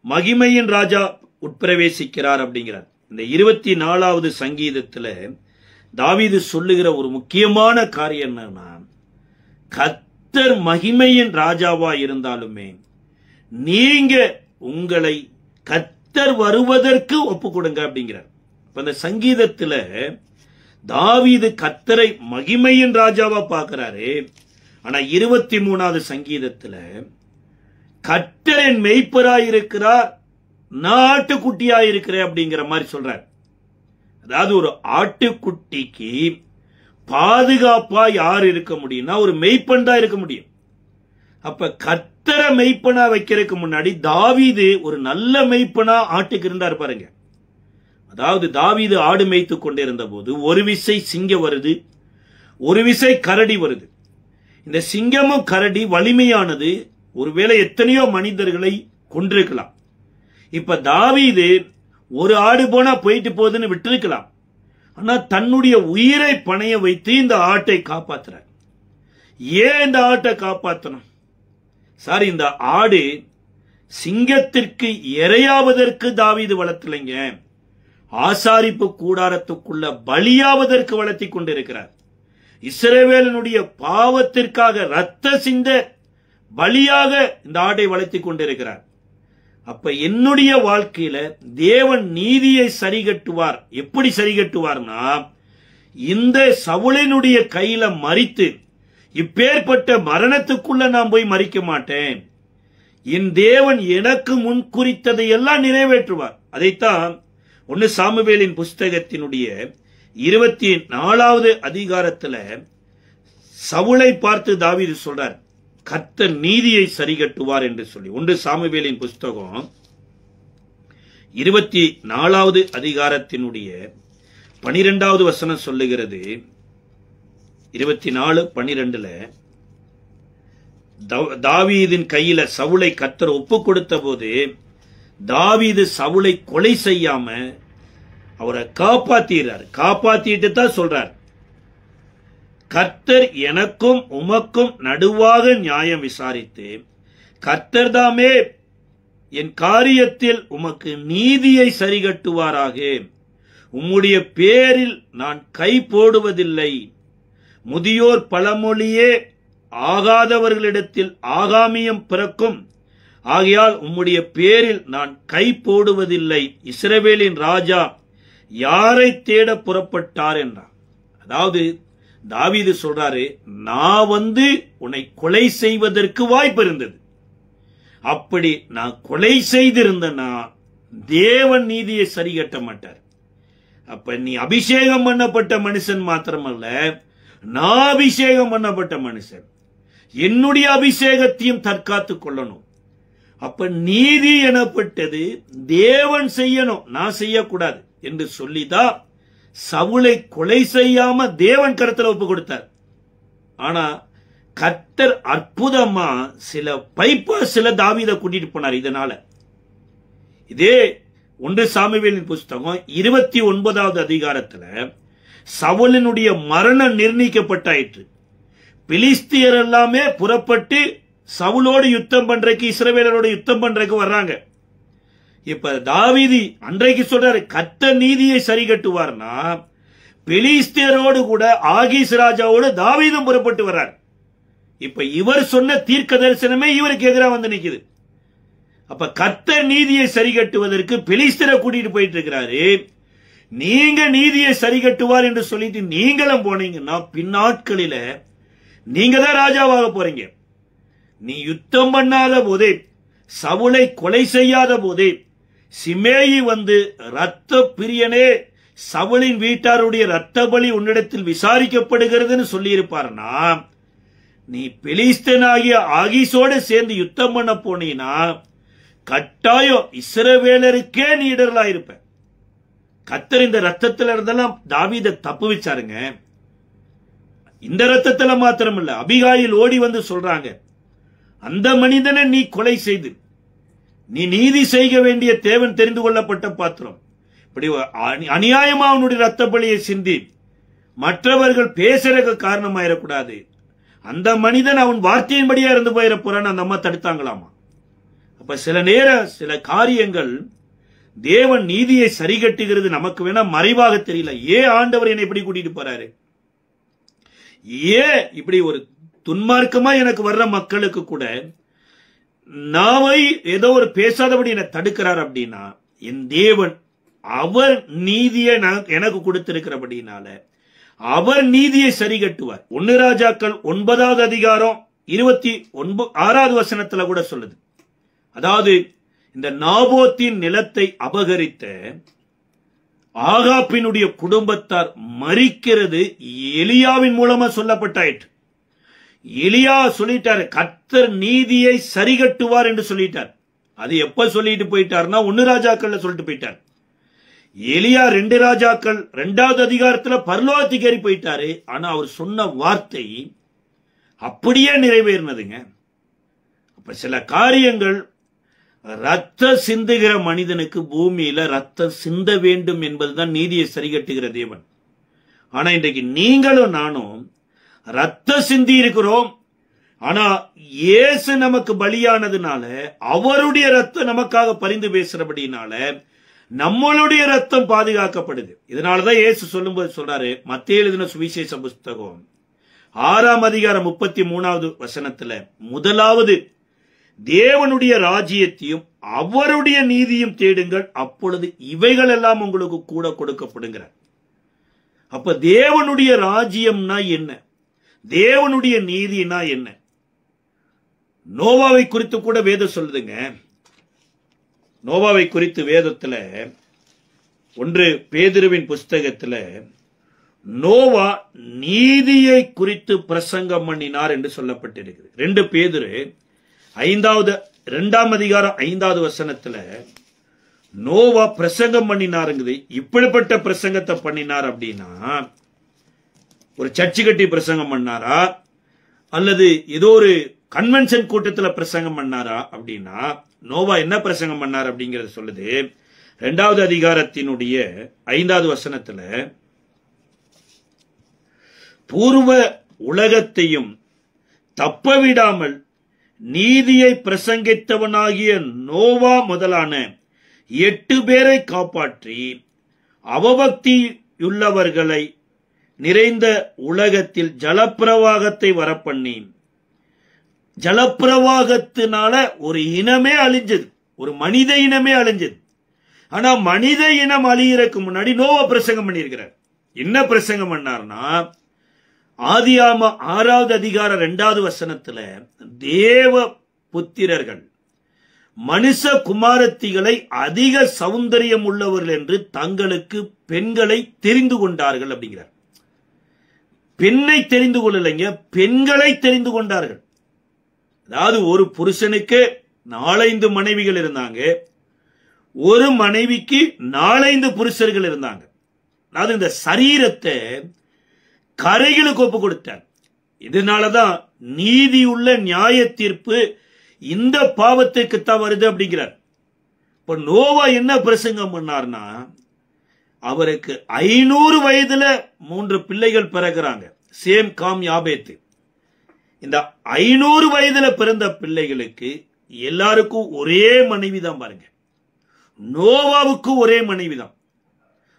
மகிமையின் ராஜா உட்பிரவேசிக்கிறார் அப்படிங்கிறார். இந்த 24வது சங்கீதத்துல தாவீது சொல்லுகிற ஒரு முக்கியமான காரியம் என்னன்னா, கர்த்தர் மகிமையின் ராஜாவா இருந்தாலுமே நீங்க உங்களை கர்த்தர் வருவதற்கு ஒப்பு கொடுங்க அப்படிங்கிறார். அந்த சங்கீதத்துல தாவீது கர்த்தரை மகிமையின் ராஜாவா பார்க்கிறாரு. ஆனா 23வது சங்கீதத்துல கர்த்தர் என் மெய்ப்பராயிருக்கிறார், நான் ஆட்டுக்குட்டியாயிருக்கிறேன் அப்படிங்கிற மாதிரி சொல்றார். அதாவது ஒரு ஆட்டுக்குட்டிக்கு பாதுகாப்பா யார் இருக்க முடியும்னா ஒரு மெய்ப்பன் தான் இருக்க முடியும். அப்ப கர்த்தரை மெய்ப்பனா வைக்கிறதுக்கு முன்னாடி தாவீது ஒரு நல்ல மெய்ப்பனா ஆட்டுக்கு இருந்தார் பாருங்க. அதாவது தாவீது ஆடு மேய்த்து கொண்டிருந்த போது ஒரு விசை சிங்கம் வருது, ஒரு விசை கரடி வருது. இந்த சிங்கமும் கரடி வலிமையானது, ஒருவேளை எத்தனையோ மனிதர்களை கொன்றிருக்கலாம். இப்ப தாவீது ஒரு ஆடு போனா போயிட்டு போகுதுன்னு விட்டிருக்கலாம். ஆனா தன்னுடைய உயிரை பணைய வைத்து இந்த ஆட்டை காப்பாத்துறார். ஏன் இந்த ஆட்டை காப்பாற்றணும்? சாரி, இந்த ஆடு சிங்கத்திற்கு இரையாவதற்கு தாவீது வளர்த்தலைங்க, ஆசாரிப்பு கூடாரத்துக்குள்ள பலியாவதற்கு வளர்த்தி கொண்டிருக்கிறார். இஸ்ரவேலனுடைய பாவத்திற்காக ரத்த சிந்த பலியாக இந்த ஆடை வளர்த்தி கொண்டிருக்கிறார். அப்ப என்னுடைய வாழ்க்கையில தேவன் நீதியை சரிகட்டுவார். எப்படி சரிகட்டுவார்னா, இந்த சவுலினுடைய கையில மரித்து இப்பேற்பட்ட மரணத்துக்குள்ள நான் போய் மறிக்க மாட்டேன். என் தேவன் எனக்கு முன் குறித்ததை எல்லாம் நிறைவேற்றுவார். அதைத்தான் 1 சாமுவேலின் புஸ்தகத்தினுடைய 24வது அதிகாரத்துல சவுலை பார்த்து தாவீது சொல்றார், கர்த்தர் நீதியை சரிகட்டுவார் என்று சொல்லி. 1 சாமுவேலின் புஸ்தகம் 24வது அதிகாரத்தினுடைய 12வது வசனம் சொல்லுகிறது. 24:12 தாவீதின் கையில சவுலை கர்த்தர் ஒப்பு கொடுத்த போது தாவீது சவுலை கொலை செய்யாம அவரை காப்பாத்திறார். காப்பாத்திட்டு தான் சொல்றார், கர்த்தர் எனக்கும் உமக்கும் நடுவாக நியாயம் விசாரித்து கர்த்தர் தாமே என் காரியத்தில் உமக்கு நீதியை சரிகட்டுவாராக. உம்முடைய பேரில் நான் கை போடுவதில்லை. முதியோர் பழமொழியே ஆகாதவர்களிடத்தில் ஆகாமியம் பிறக்கும். ஆகையால் உம்முடைய பேரில் நான் கை போடுவதில்லை. இஸ்ரவேலின் ராஜா யாரை தேட புறப்பட்டார் என்றார். அதாவது தாவீது சொல்றாரு, நான் உன்னை கொலை செய்வதற்கு வாய்ப்பு இருந்தது. அப்படி நான் கொலை செய்திருந்தனா தேவன் நீதியை சரிகட்ட மாட்டார். அப்ப நீ அபிஷேகம் பண்ணப்பட்ட மனுஷன் மாத்திரமல்ல, நான் அபிஷேகம் பண்ணப்பட்ட மனுஷன், என்னுடைய அபிஷேகத்தையும் தற்காத்துக் கொள்ளணும். அப்ப நீதி எனப்பட்டது தேவன் செய்யணும், நான் செய்யக்கூடாது என்று சொல்லிதான் சவுலை கொலை செய்யாம தேவன் கருத்துல ஒப்பு கொடுத்தார். ஆனா கர்த்தர் அற்புதமா சில தாவீதை கூட்டிட்டு போனார். இதனால இதே 1 சாமுவேலின் புஸ்தகம் 29வது அதிகாரத்துல சவுலினுடைய மரணம் நிர்ணயிக்கப்பட்டாயிற்று. பிலிஸ்தியர் எல்லாமே புறப்பட்டு சவுலோடு யுத்தம் பண்றதுக்கு, இஸ்ரவேலரோட யுத்தம் பண்றதுக்கு வர்றாங்க. இப்ப தாவீது அன்றைக்கு சொல்றாரு, கர்த்தர் நீதியை சரி கட்டுவார்னா பிலிஸ்தியரோடு கூட ஆகீஸ் ராஜாவோடு தாவீதும் புறப்பட்டு வர்றார். இப்ப இவர் சொன்ன தீர்க்க தரிசனமே இவருக்கு எதிராக வந்து நிக்குது. அப்ப கர்த்தர் நீதியை சரி கட்டுவதற்கு பிலிஸ்தியரை கூட்டிட்டு போயிட்டு இருக்கிறாரு. நீங்க நீதியை சரி கட்டுவார் என்று சொல்லிட்டு நீங்களும் போனீங்கன்னா பின்னாட்களில நீங்க தான் ராஜாவாக போறீங்க. நீ யுத்தம் பண்ணாத போதே, சவுலை கொலை செய்யாத போதே சிமேயி ரத்த பிரியனே, சவுலின் வீட்டாருடைய ரத்த பலி உன்னிடத்தில் விசாரிக்கப்படுகிறதுன்னு சொல்லி இருப்பார்னா, நீ பெலிஸ்தனாகிய ஆகீஸோடு சேர்ந்து யுத்தம் பண்ண போனீனா கட்டாயம் இஸ்ரவேலருக்கே நீ இடர்களா இருப்ப. கர்த்தர் இந்த ரத்தத்துல இருந்தெல்லாம் தாவீதை தப்பு வச்சாருங்க. இந்த ரத்தத்துல மாத்திரம் இல்ல, அபிகாயில் ஓடி வந்து சொல்றாங்க, அந்த மனிதனை நீ கொலை செய்து நீ நீதி செய்ய வேண்டிய தேவன் தெரிந்து கொள்ளப்பட்ட பாத்திரம், இப்படி அநியாயமா அவனுடைய ரத்த பலியை சிந்தி மற்றவர்கள் பேசுறதுக்கு காரணமாயிடக்கூடாது, அந்த மனிதன் அவன் வார்த்தையின்படியா இருந்து போயிட போறான்னு அந்த அம்மா தடுத்தாங்களாமா. அப்ப சில காரியங்கள் தேவன் நீதியை சரி கட்டுகிறது நமக்கு வேணா மறைவாக தெரியல. ஏன் ஆண்டவர் என்னை இப்படி கூட்டிட்டு போறாரு, ஏன் இப்படி ஒரு துன்மார்க்கமா எனக்கு வர்ற மக்களுக்கு கூட நாவை ஏதோ ஒரு பேசாதபடி என்ன தடுக்கிறார் அப்படின்னா, என் தேவன் அவர் நீதியை எனக்கு கொடுத்திருக்கிறபடினால அவர் நீதியை சரி கட்டுவார். 1 ராஜாக்கள் 9வது அதிகாரம் 26வது வசனத்துல கூட சொல்லுது. அதாவது இந்த நாபோத்தின் நிலத்தை அபகரித்த ஆகாபினுடைய குடும்பத்தார் மரிக்கிறது எலியாவின் மூலமா சொல்லப்பட்டாயிற்று. எலியா சொல்லிட்டாரு, கர்த்தர் நீதியை சரி கட்டுவார் என்று சொல்லிட்டார். அது எப்ப சொல்லிட்டு போயிட்டார்னா 1 ராஜாக்கள்ல சொல்லிட்டு போயிட்டார். எலியா 2 ராஜாக்கள் 2வது அதிகாரத்துல பரலோகத்துக்கு ஏறி போயிட்டாரு. ஆனா அவர் சொன்ன வார்த்தை அப்படியே நிறைவேறினதுங்க. அப்ப சில காரியங்கள், ரத்த சிந்துகிற மனிதனுக்கு பூமியில ரத்தம் சிந்த வேண்டும் என்பதுதான் நீதியை சரி கட்டுகிற தேவன். ஆனா இன்றைக்கு நீங்களும் நானும் ரத்தம் சிந்தி இருக்கிறோம். ஆனா இயேசு நமக்கு பலியானதுனால, அவருடைய ரத்தம் நமக்காக பரிந்து பேசுறபடினால நம்மளுடைய ரத்தம் பாதுகாக்கப்படுது. இதனாலதான் இயேசு சொல்லும்போது சொல்றாரு, மத்தேயு எழுதின சுவிசேஷ புஸ்தகம் 6ஆம் அதிகாரம் 33வது வசனத்துல, முதலாவது தேவனுடைய ராஜ்யத்தையும் அவருடைய நீதியும் தேடுங்கள், அப்பொழுது இவைகள் எல்லாம் உங்களுக்கு கூட கொடுக்கப்படுங்கிற. அப்ப தேவனுடைய ராஜ்யம்னா என்ன, தேவனுடைய நீதினா என்ன? நோவாவை குறித்து கூட வேதம் சொல்லுதுங்க. நோவாவை குறித்து வேதத்துல 1 பேதுருவின் புஸ்தகத்துல நோவா நீதியை குறித்து பிரசங்கம் பண்ணினார் என்று சொல்லப்பட்டிருக்கிறது. 2 பேதுரு 2ஆம் அதிகாரம் 5வது வசனத்துல நோவா பிரசங்கம் பண்ணினாருங்குது. இப்படிப்பட்ட பிரசங்கத்தை பண்ணினார் அப்படின்னா, ஒரு சர்ச்சு கட்டி பிரசங்கம் பண்ணாரா, அல்லது ஏதோ ஒரு கன்வென்ஷன் கூட்டத்தில் பிரசங்கம் பண்ணாரா அப்படின்னா, நோவா என்ன பிரசங்கம் பண்ணார் அப்படிங்கறது சொல்லுது. 2வது அதிகாரத்தினுடைய 5வது வசனத்துல, பூர்வ உலகத்தையும் தப்பவிடாமல் நீதியை பிரசங்கித்தவனாகிய நோவா முதலான 8 பேரை காப்பாற்றி அவபக்தியுள்ளவர்களை நிறைந்த உலகத்தில் ஜலப்பிரவாகத்தை வரப்பண்ணி, ஜலப்பிரவாகத்தினால ஒரு இனமே அழிஞ்சது, ஒரு மனித இனமே அழிஞ்சது. ஆனா மனித இனம் அழியறதுக்கு முன்னாடி நோவா பிரசங்கம் பண்ணியிருக்கிறார். என்ன பிரசங்கம் பண்ணார்னா, ஆதியாகம 6வது அதிகாரம் 2வது வசனத்துல தேவ புத்திரர்கள் மனுஷ குமாரத்திகளை அதிக சௌந்தரியம் உள்ளவர்கள் என்று தங்களுக்கு பெண்களை தெரிந்து கொண்டார்கள் அப்படிங்கிறார். பெண்ணை தெரிந்து கொள்ளலைங்க, பெண்களை தெரிந்து கொண்டார்கள். அதாவது ஒரு புருஷனுக்கு 4-5 மனைவிகள் இருந்தாங்க, ஒரு மனைவிக்கு 4-5 புருஷர்கள் இருந்தாங்க. அதாவது இந்த சரீரத்தை கரைகளுக்கு ஒப்பு கொடுத்தார். இதனாலதான் நீதியுள்ள நியாய தீர்ப்பு இந்த பாவத்திற்குத்தான் வருது அப்படிங்கிறார். இப்ப நோவா என்ன பிரசங்கம் பண்ணார்னா, அவருக்கு 500 வயதுல 3 பிள்ளைகள் பிறகுறாங்க, சேம் காம் யாபேத்து. இந்த 500 வயதுல பிறந்த பிள்ளைகளுக்கு எல்லாருக்கும் ஒரே மனைவி தான். பாருங்க, நோவாவுக்கு ஒரே மனைவி தான்.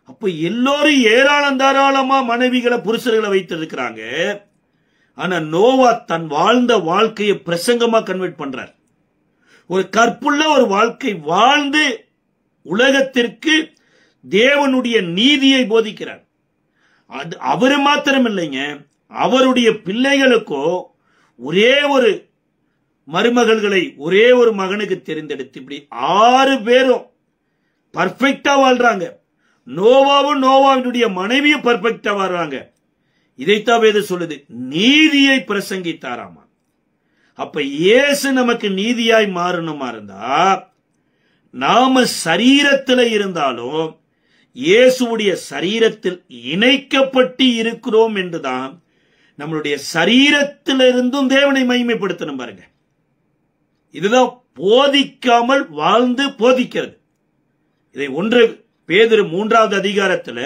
அப்ப எல்லோரும் ஏராளம் தாராளமா மனைவிகளை புருஷர்களை வைத்திருக்கிறாங்க. ஆனா நோவா தன் வாழ்ந்த வாழ்க்கையை பிரசங்கமா கன்வெர்ட் பண்றார். ஒரு கற்புள்ள ஒரு வாழ்க்கை வாழ்ந்து உலகத்திற்கு தேவனுடைய நீதியை போதிக்கிறார். அது அவரு மாத்திரம் இல்லைங்க, அவருடைய பிள்ளைகளுக்கோ ஒரே ஒரு மருமகள்களை ஒரே ஒரு மகனுக்கு தெரிந்தெடுத்து இப்படி 6 பேரும் பர்ஃபெக்டா வாழ்றாங்க. நோவாவும் நோவாவினுடைய மனைவியும் பர்ஃபெக்டா வாழ்றாங்க. இதைத்தான் வேதம் சொல்லுது, நீதியை பிரசங்கித்தாராமா. அப்ப இயேசு நமக்கு நீதியாய் மாறணுமா இருந்தா, நாம சரீரத்தில் இருந்தாலும் இயேசுடைய சரீரத்தில் இணைக்கப்பட்டு இருக்கிறோம் என்றுதான் நம்மளுடைய சரீரத்திலிருந்தும் தேவனை மகிமைப்படுத்தணும். பாருங்க, இதுதான் போதிக்காமல் வாழ்ந்து போதிக்கிறது. இதை 1 பேதுரு 3வது அதிகாரத்துல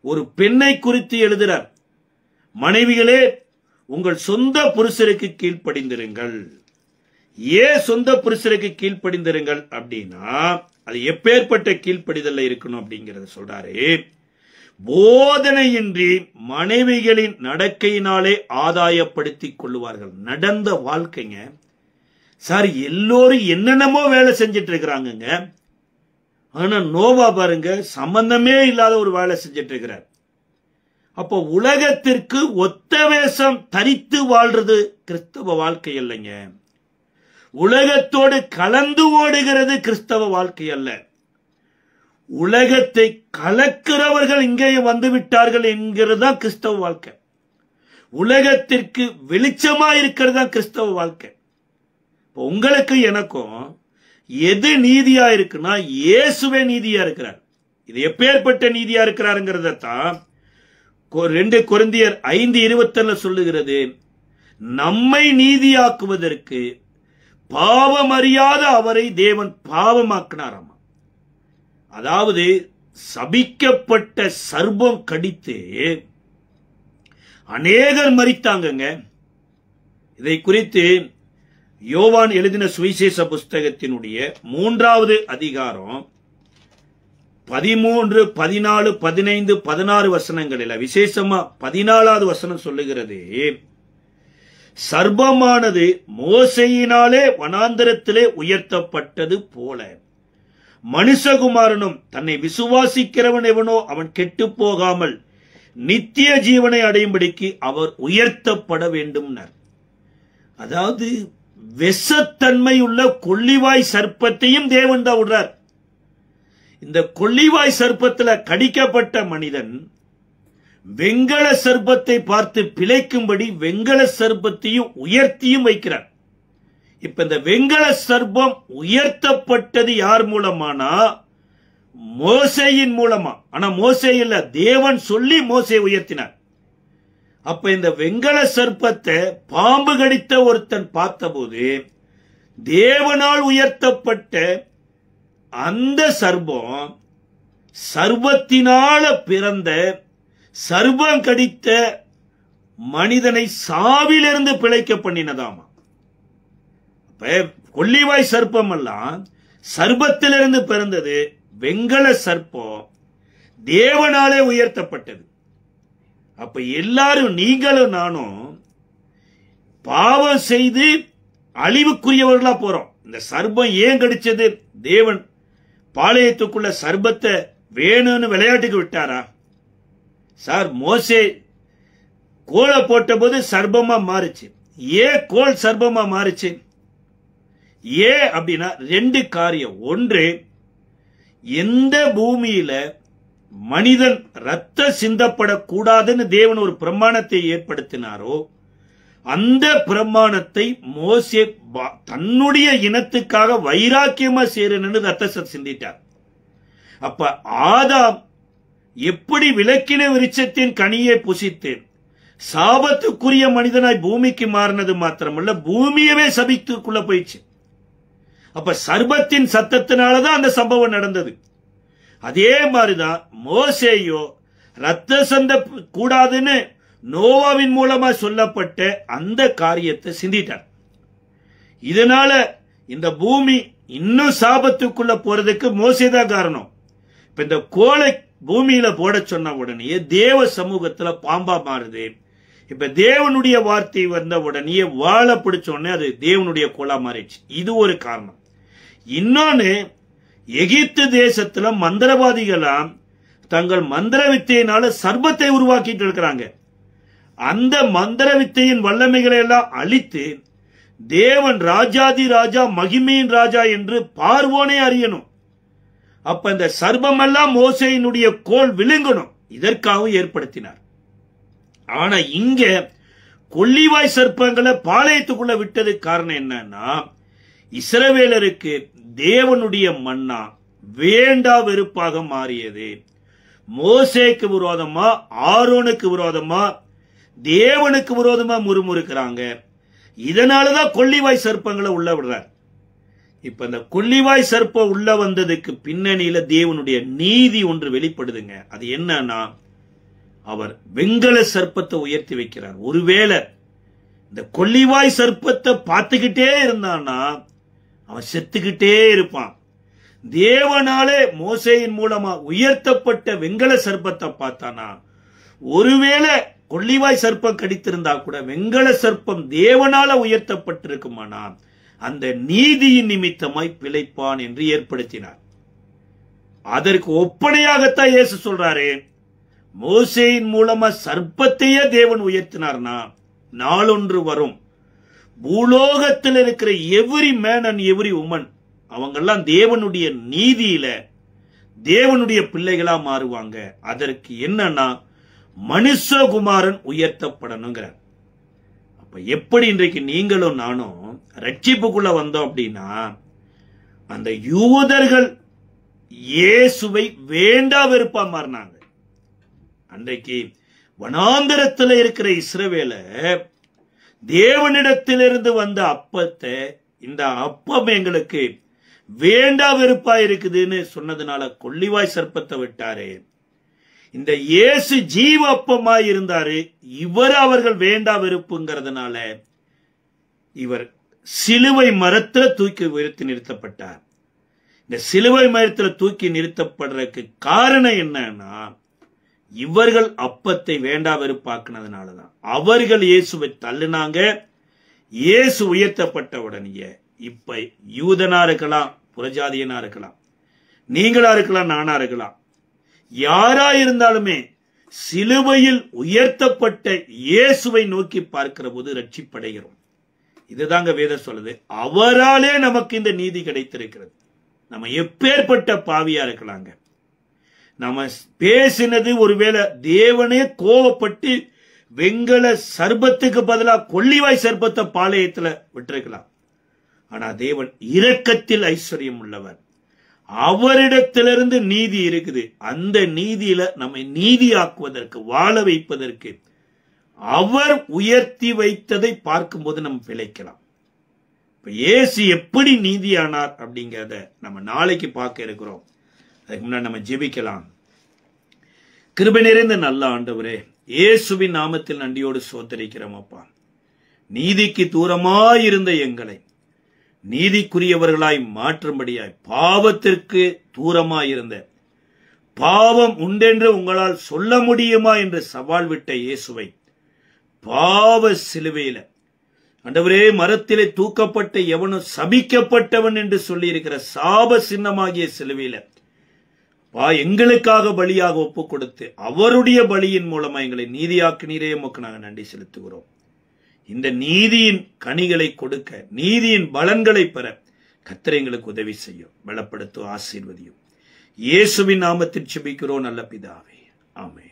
ஒரு பெண்ணை குறித்து எழுதுறார். மனைவிகளே, உங்கள் சொந்த புருஷருக்கு கீழ்ப்படிந்திருங்கள். ஏன் சொந்த புருஷருக்கு கீழ்ப்படிந்திருங்கள் அப்படின்னா, அது எப்பேற்பட்ட கீழ்ப்படிதல்ல இருக்கணும் அப்படிங்கறத சொல்றாரு. போதனையின்றி மனைவிகளின் நடக்கையினாலே ஆதாயப்படுத்திக் கொள்ளுவார்கள். நடந்த வாழ்க்கைங்க, சார் எல்லோரும் என்னென்னமோ வேலை செஞ்சிட்டு இருக்கிறாங்க. ஆனா நோவா பாருங்க, சம்பந்தமே இல்லாத ஒரு வேலை செஞ்சிட்டு இருக்கிறார். அப்போ உலகத்திற்கு ஒத்த வேஷம் தரித்து வாழ்றது கிறிஸ்தவ வாழ்க்கை இல்லைங்க. உலகத்தோடு கலந்து ஓடுகிறது கிறிஸ்தவ வாழ்க்கை அல்ல. உலகத்தை கலக்கிறவர்கள் இங்கே வந்து விட்டார்கள் என்கிறது தான் கிறிஸ்தவ வாழ்க்கை. உலகத்திற்கு வெளிச்சமா இருக்கிறது தான் கிறிஸ்தவ வாழ்க்கை. உங்களுக்கு எனக்கும் எது நீதியா இருக்குன்னா, இயேசுவே நீதியா இருக்கிறார். இது எப்பேற்பட்ட நீதியா இருக்கிறாருங்கிறத தான் 2 கொரிந்தியர் 5:21 சொல்லுகிறது. நம்மை நீதியாக்குவதற்கு பாவம் அறியாத அவரை தேவன் பாவமாக்கினாராம். அதாவது சபிக்கப்பட்ட சர்ப்பம் கடித்து அநேகர் மரித்தாங்கங்க. இதை குறித்து யோவான் எழுதின சுவிசேஷ புஸ்தகத்தினுடைய 3வது அதிகாரம் 13, 14, 15, 16 வசனங்களில் விசேஷமா 14வது வசனம் சொல்லுகிறது. சர்ப்பமானது மோசையினாலே வனாந்தரத்திலே உயர்த்தப்பட்டது போல மனுஷகுமாரனும் தன்னை விசுவாசிக்கிறவன் எவனோ அவன் கெட்டு போகாமல் நித்திய ஜீவனை அடையும்படிக்கு அவர் உயர்த்தப்பட வேண்டும். அதாவது விஷத்தன்மை உள்ள கொள்ளிவாய் சர்ப்பத்தையும் தேவன் தான் விடுறார். இந்த கொள்ளிவாய் சர்ப்பத்தில் கடிக்கப்பட்ட மனிதன் வெங்கல சர்ப்பத்தை பார்த்து பிழைக்கும்படி வெங்கல சர்ப்பத்தையும் உயர்த்தியும் வைக்கிறார். இப்ப இந்த வெங்கல சர்ப்பம் உயர்த்தப்பட்டது யார் மூலமானா, மோசேயின் மூலமா. ஆனா மோசே இல்ல, தேவன் சொல்லி மோசே உயர்த்தினார். அப்ப இந்த வெங்கல சர்ப்பத்தை பாம்பு கடித்த ஒருத்தன் பார்த்தபோது தேவனால் உயர்த்தப்பட்ட அந்த சர்ப்பம் சர்ப்பத்தினால பிறந்த சர்ப்பம் கடித்த மனிதனை சாவிலிருந்து பிழைக்க பண்ணினதாமா. கொள்ளிவாய் சர்ப்பம் எல்லாம் சர்ப்பத்திலிருந்து பிறந்தது. வெங்கல சர்ப்பம் தேவனாலே உயர்த்தப்பட்டது. அப்ப எல்லாரும் நீங்களும் நானும் பாவம் செய்து அழிவுக்குரியவர்களா போறோம். இந்த சர்ப்பம் ஏன் கடிச்சது? தேவன் பாளையத்துக்குள்ள சர்ப்பத்தை வேணும்னு விளையாட்டுக்கு விட்டாரா? சார், மோசே கோலை போட்ட போது சர்ப்பமா மாறுச்சு. ஏன் கோல் சர்ப்பமா மாறுச்சு? ஏன் அப்படின்னா 2 காரியம். ஒன்று, எந்த பூமியில மனிதன் ரத்த சிந்தப்படக்கூடாதுன்னு தேவன் ஒரு பிரமாணத்தை ஏற்படுத்தினாரோ அந்த பிரமாணத்தை மோசே தன்னுடைய இனத்துக்காக வைராக்கியமா சேரணும்னு ரத்த சிந்திட்டார். அப்ப ஆதாம் எப்படி விலக்கின விருட்சத்தின் கனியை புசித்து சாபத்துக்குரிய மனிதனாய் பூமிக்கு மாறினது மாத்திரமல்ல, பூமியவே சபித்துக்குள்ள போயிடுச்சு. அப்ப சர்ப்பத்தின் சத்தத்தினாலதான் அந்த சம்பவம் நடந்தது. அதே மாதிரிதான் மோசேயோ ரத்த சந்த கூடாதுன்னு நோவாவின் மூலமா சொல்லப்பட்ட அந்த காரியத்தை சிந்திட்டார். இதனால இந்த பூமி இன்னும் சாபத்துக்குள்ள போறதுக்கு மோசேதான் காரணம். இப்ப இந்த கோலை பூமியில போட சொன்ன உடனே தேவ சமூகத்துல பாம்பா மாறுது. இப்ப தேவனுடைய வார்த்தை வந்த உடனே வாழை பிடிச்ச உடனே அது தேவனுடைய கோலா மாறிடுச்சு. இது ஒரு காரணம். இன்னொன்னு, எகிப்து தேசத்துல மந்திரவாதிகளாம் தங்கள் மந்திர வித்தையினால சர்ப்பத்தை உருவாக்கிட்டு இருக்கிறாங்க. அந்த மந்திர வித்தையின் வல்லமைகளை எல்லாம் அழித்து தேவன் ராஜாதி ராஜா மகிமையின் ராஜா என்று பார்வோனே அறியணும். அப்ப இந்த சர்ப்பம் எல்லாம் மோசேயினுடைய கோல் விழுங்கணும், இதற்காக ஏற்படுத்தினார். ஆனா இங்க கொள்ளிவாய் சர்ப்பங்களை பாளையத்துக்குள்ள விட்டது காரணம் என்னன்னா, இஸ்ரவேலருக்கு தேவனுடைய மன்னா வேண்டா வெறுப்பாக மாறியது. மோசேக்கு விரோதமா, ஆரோனுக்கு விரோதமா, தேவனுக்கு விரோதமா முறுமுறுக்கிறாங்க. இதனாலதான் கொள்ளிவாய் சர்ப்பங்களை உள்ள விடுறார். இப்ப இந்த கொள்ளிவாய் சர்ப்பம் உள்ள வந்ததுக்கு பின்னணியில தேவனுடைய நீதி ஒன்று வெளிப்படுதுங்க. அது என்னன்னா, அவர் வெங்கல சர்ப்பத்தை உயர்த்தி வைக்கிறார். ஒருவேளை இந்த கொள்ளிவாய் சர்ப்பத்தை பார்த்துக்கிட்டே இருந்தான்னா அவன் செத்துக்கிட்டே இருப்பான். தேவனாலே மோசேயின் மூலமா உயர்த்தப்பட்ட வெங்கல சர்ப்பத்தை பார்த்தானா, ஒருவேளை கொள்ளிவாய் சர்ப்பம் கடித்திருந்தா கூட வெங்கல சர்ப்பம் தேவனால உயர்த்தப்பட்டிருக்குமானா அந்த நீதியின் நிமித்தமாய் பிழைப்பான் என்று ஏற்படுத்தினார். அதற்கு ஒப்பனையாகத்தான் இயேசு சொல்றாரு, மோசேயின் மூலமா சர்ப்பத்தையே தேவன் உயர்த்தினார்னா நாளொன்று வரும், பூலோகத்தில் இருக்கிற every man and every woman அவங்கெல்லாம் தேவனுடைய நீதியில தேவனுடைய பிள்ளைகளா மாறுவாங்க. அதற்கு என்னன்னா மனுஷகுமாரன் உயர்த்தப்படணுங்கிறார். அப்ப எப்படி இன்றைக்கு நீங்களும் நானும் ரட்சிப்புக்குள்ள வந்தோம் அப்படின்னா, அந்த யூதர்கள் இயேசுவை வேண்டா வெறுப்பா மாறினாங்க. அன்றைக்கு வனாந்தரத்தில் இருக்கிற இஸ்ரவேல தேவனிடத்திலிருந்து வந்த அப்பத்தை, இந்த அப்பம் எங்களுக்கு வேண்டா வெறுப்பா இருக்குதுன்னு சொன்னதுனால கொள்ளிவாய் சர்ப்பத்தை விட்டாரு. இந்த இயேசு ஜீவ அப்பமாய் இருந்தாரு, இவர் அவர்கள் வேண்டா வெறுப்புங்கிறதுனால இவர் சிலுவை மரத்துல தூக்கி உயர்த்தி நிறுத்தப்பட்டார். இந்த சிலுவை மரத்துல தூக்கி நிறுத்தப்படுறதுக்கு காரணம் என்னன்னா, இவர்கள் அப்பத்தை வேண்டா வெறுப்பாக்குனதுனாலதான். அவர்கள் இயேசுவை தள்ளுனாங்க. இயேசு உயர்த்தப்பட்ட உடனே இப்ப யூதனா இருக்கலாம், புறஜாதியனா இருக்கலாம், நீங்களா இருக்கலாம், நானா இருக்கலாம், யாரா இருந்தாலுமே சிலுவையில் உயர்த்தப்பட்ட இயேசுவை நோக்கி பார்க்கிற போது ரட்சிப்படைகிறோம். இதுதாங்க வேதம் சொல்லுது. அவராலே நமக்கு இந்த நீதி கிடைத்திருக்கிறது. நம்ம எப்பேற்பட்ட பாவியா இருக்கலாங்க. நம்ம பேசினது ஒருவேளை தேவனே கோவப்பட்டு வெங்கல சர்பத்துக்கு பதிலாக கொள்ளிவாய் சர்பத்தை பாளையத்துல விட்டிருக்கலாம். ஆனா தேவன் இரக்கத்தில் ஐஸ்வர்யம் உள்ளவர். அவரிடத்திலிருந்து நீதி இருக்குது. அந்த நீதியில நம்மை நீதியாக்குவதற்கு, வாழ வைப்பதற்கு அவர் உயர்த்தி வைத்ததை பார்க்கும்போது நம்ம பிழைக்கலாம். இப்ப இயேசு எப்படி நீதியானார் அப்படிங்கிறத நம்ம நாளைக்கு பார்க்க இருக்கிறோம். அதுக்கு முன்னாடி நம்ம ஜெபிக்கலாம். கிருபை நிறைந்த நல்ல ஆண்டவரே, இயேசுவின் நாமத்தில் நன்றியோடு சோதரிக்கிறோம் அப்பா. நீதிக்கு தூரமாயிருந்த எங்களை நீதிக்குரியவர்களாய் மாற்றும்படியாய், பாவத்திற்கு தூரமாயிருந்த, பாவம் உண்டென்று உங்களால் சொல்ல முடியுமா என்று சவால் விட்ட இயேசுவை பாவ சிலுவையில ஆண்டவரே மரத்திலே தூக்கப்பட்ட எவனும் சபிக்கப்பட்டவன் என்று சொல்லி இருக்கிற சாப சின்னமாகிய சிலுவையில எங்களுக்காக பலியாக ஒப்பு கொடுத்து அவருடைய பலியின் மூலமா எங்களை நீதியாக்கினீரே, உமக்கு நாங்கள் நன்றி செலுத்துகிறோம். இந்த நீதியின் கனிகளை கொடுக்க, நீதியின் பலன்களை பெற கர்த்தர் எங்களுக்கு உதவி செய்யும், பலப்படுத்தும், ஆசீர்வதியும். இயேசுவின் நாமத்தில் ஜெபிக்கிறோம் நல்ல பிதாவே, ஆமென்.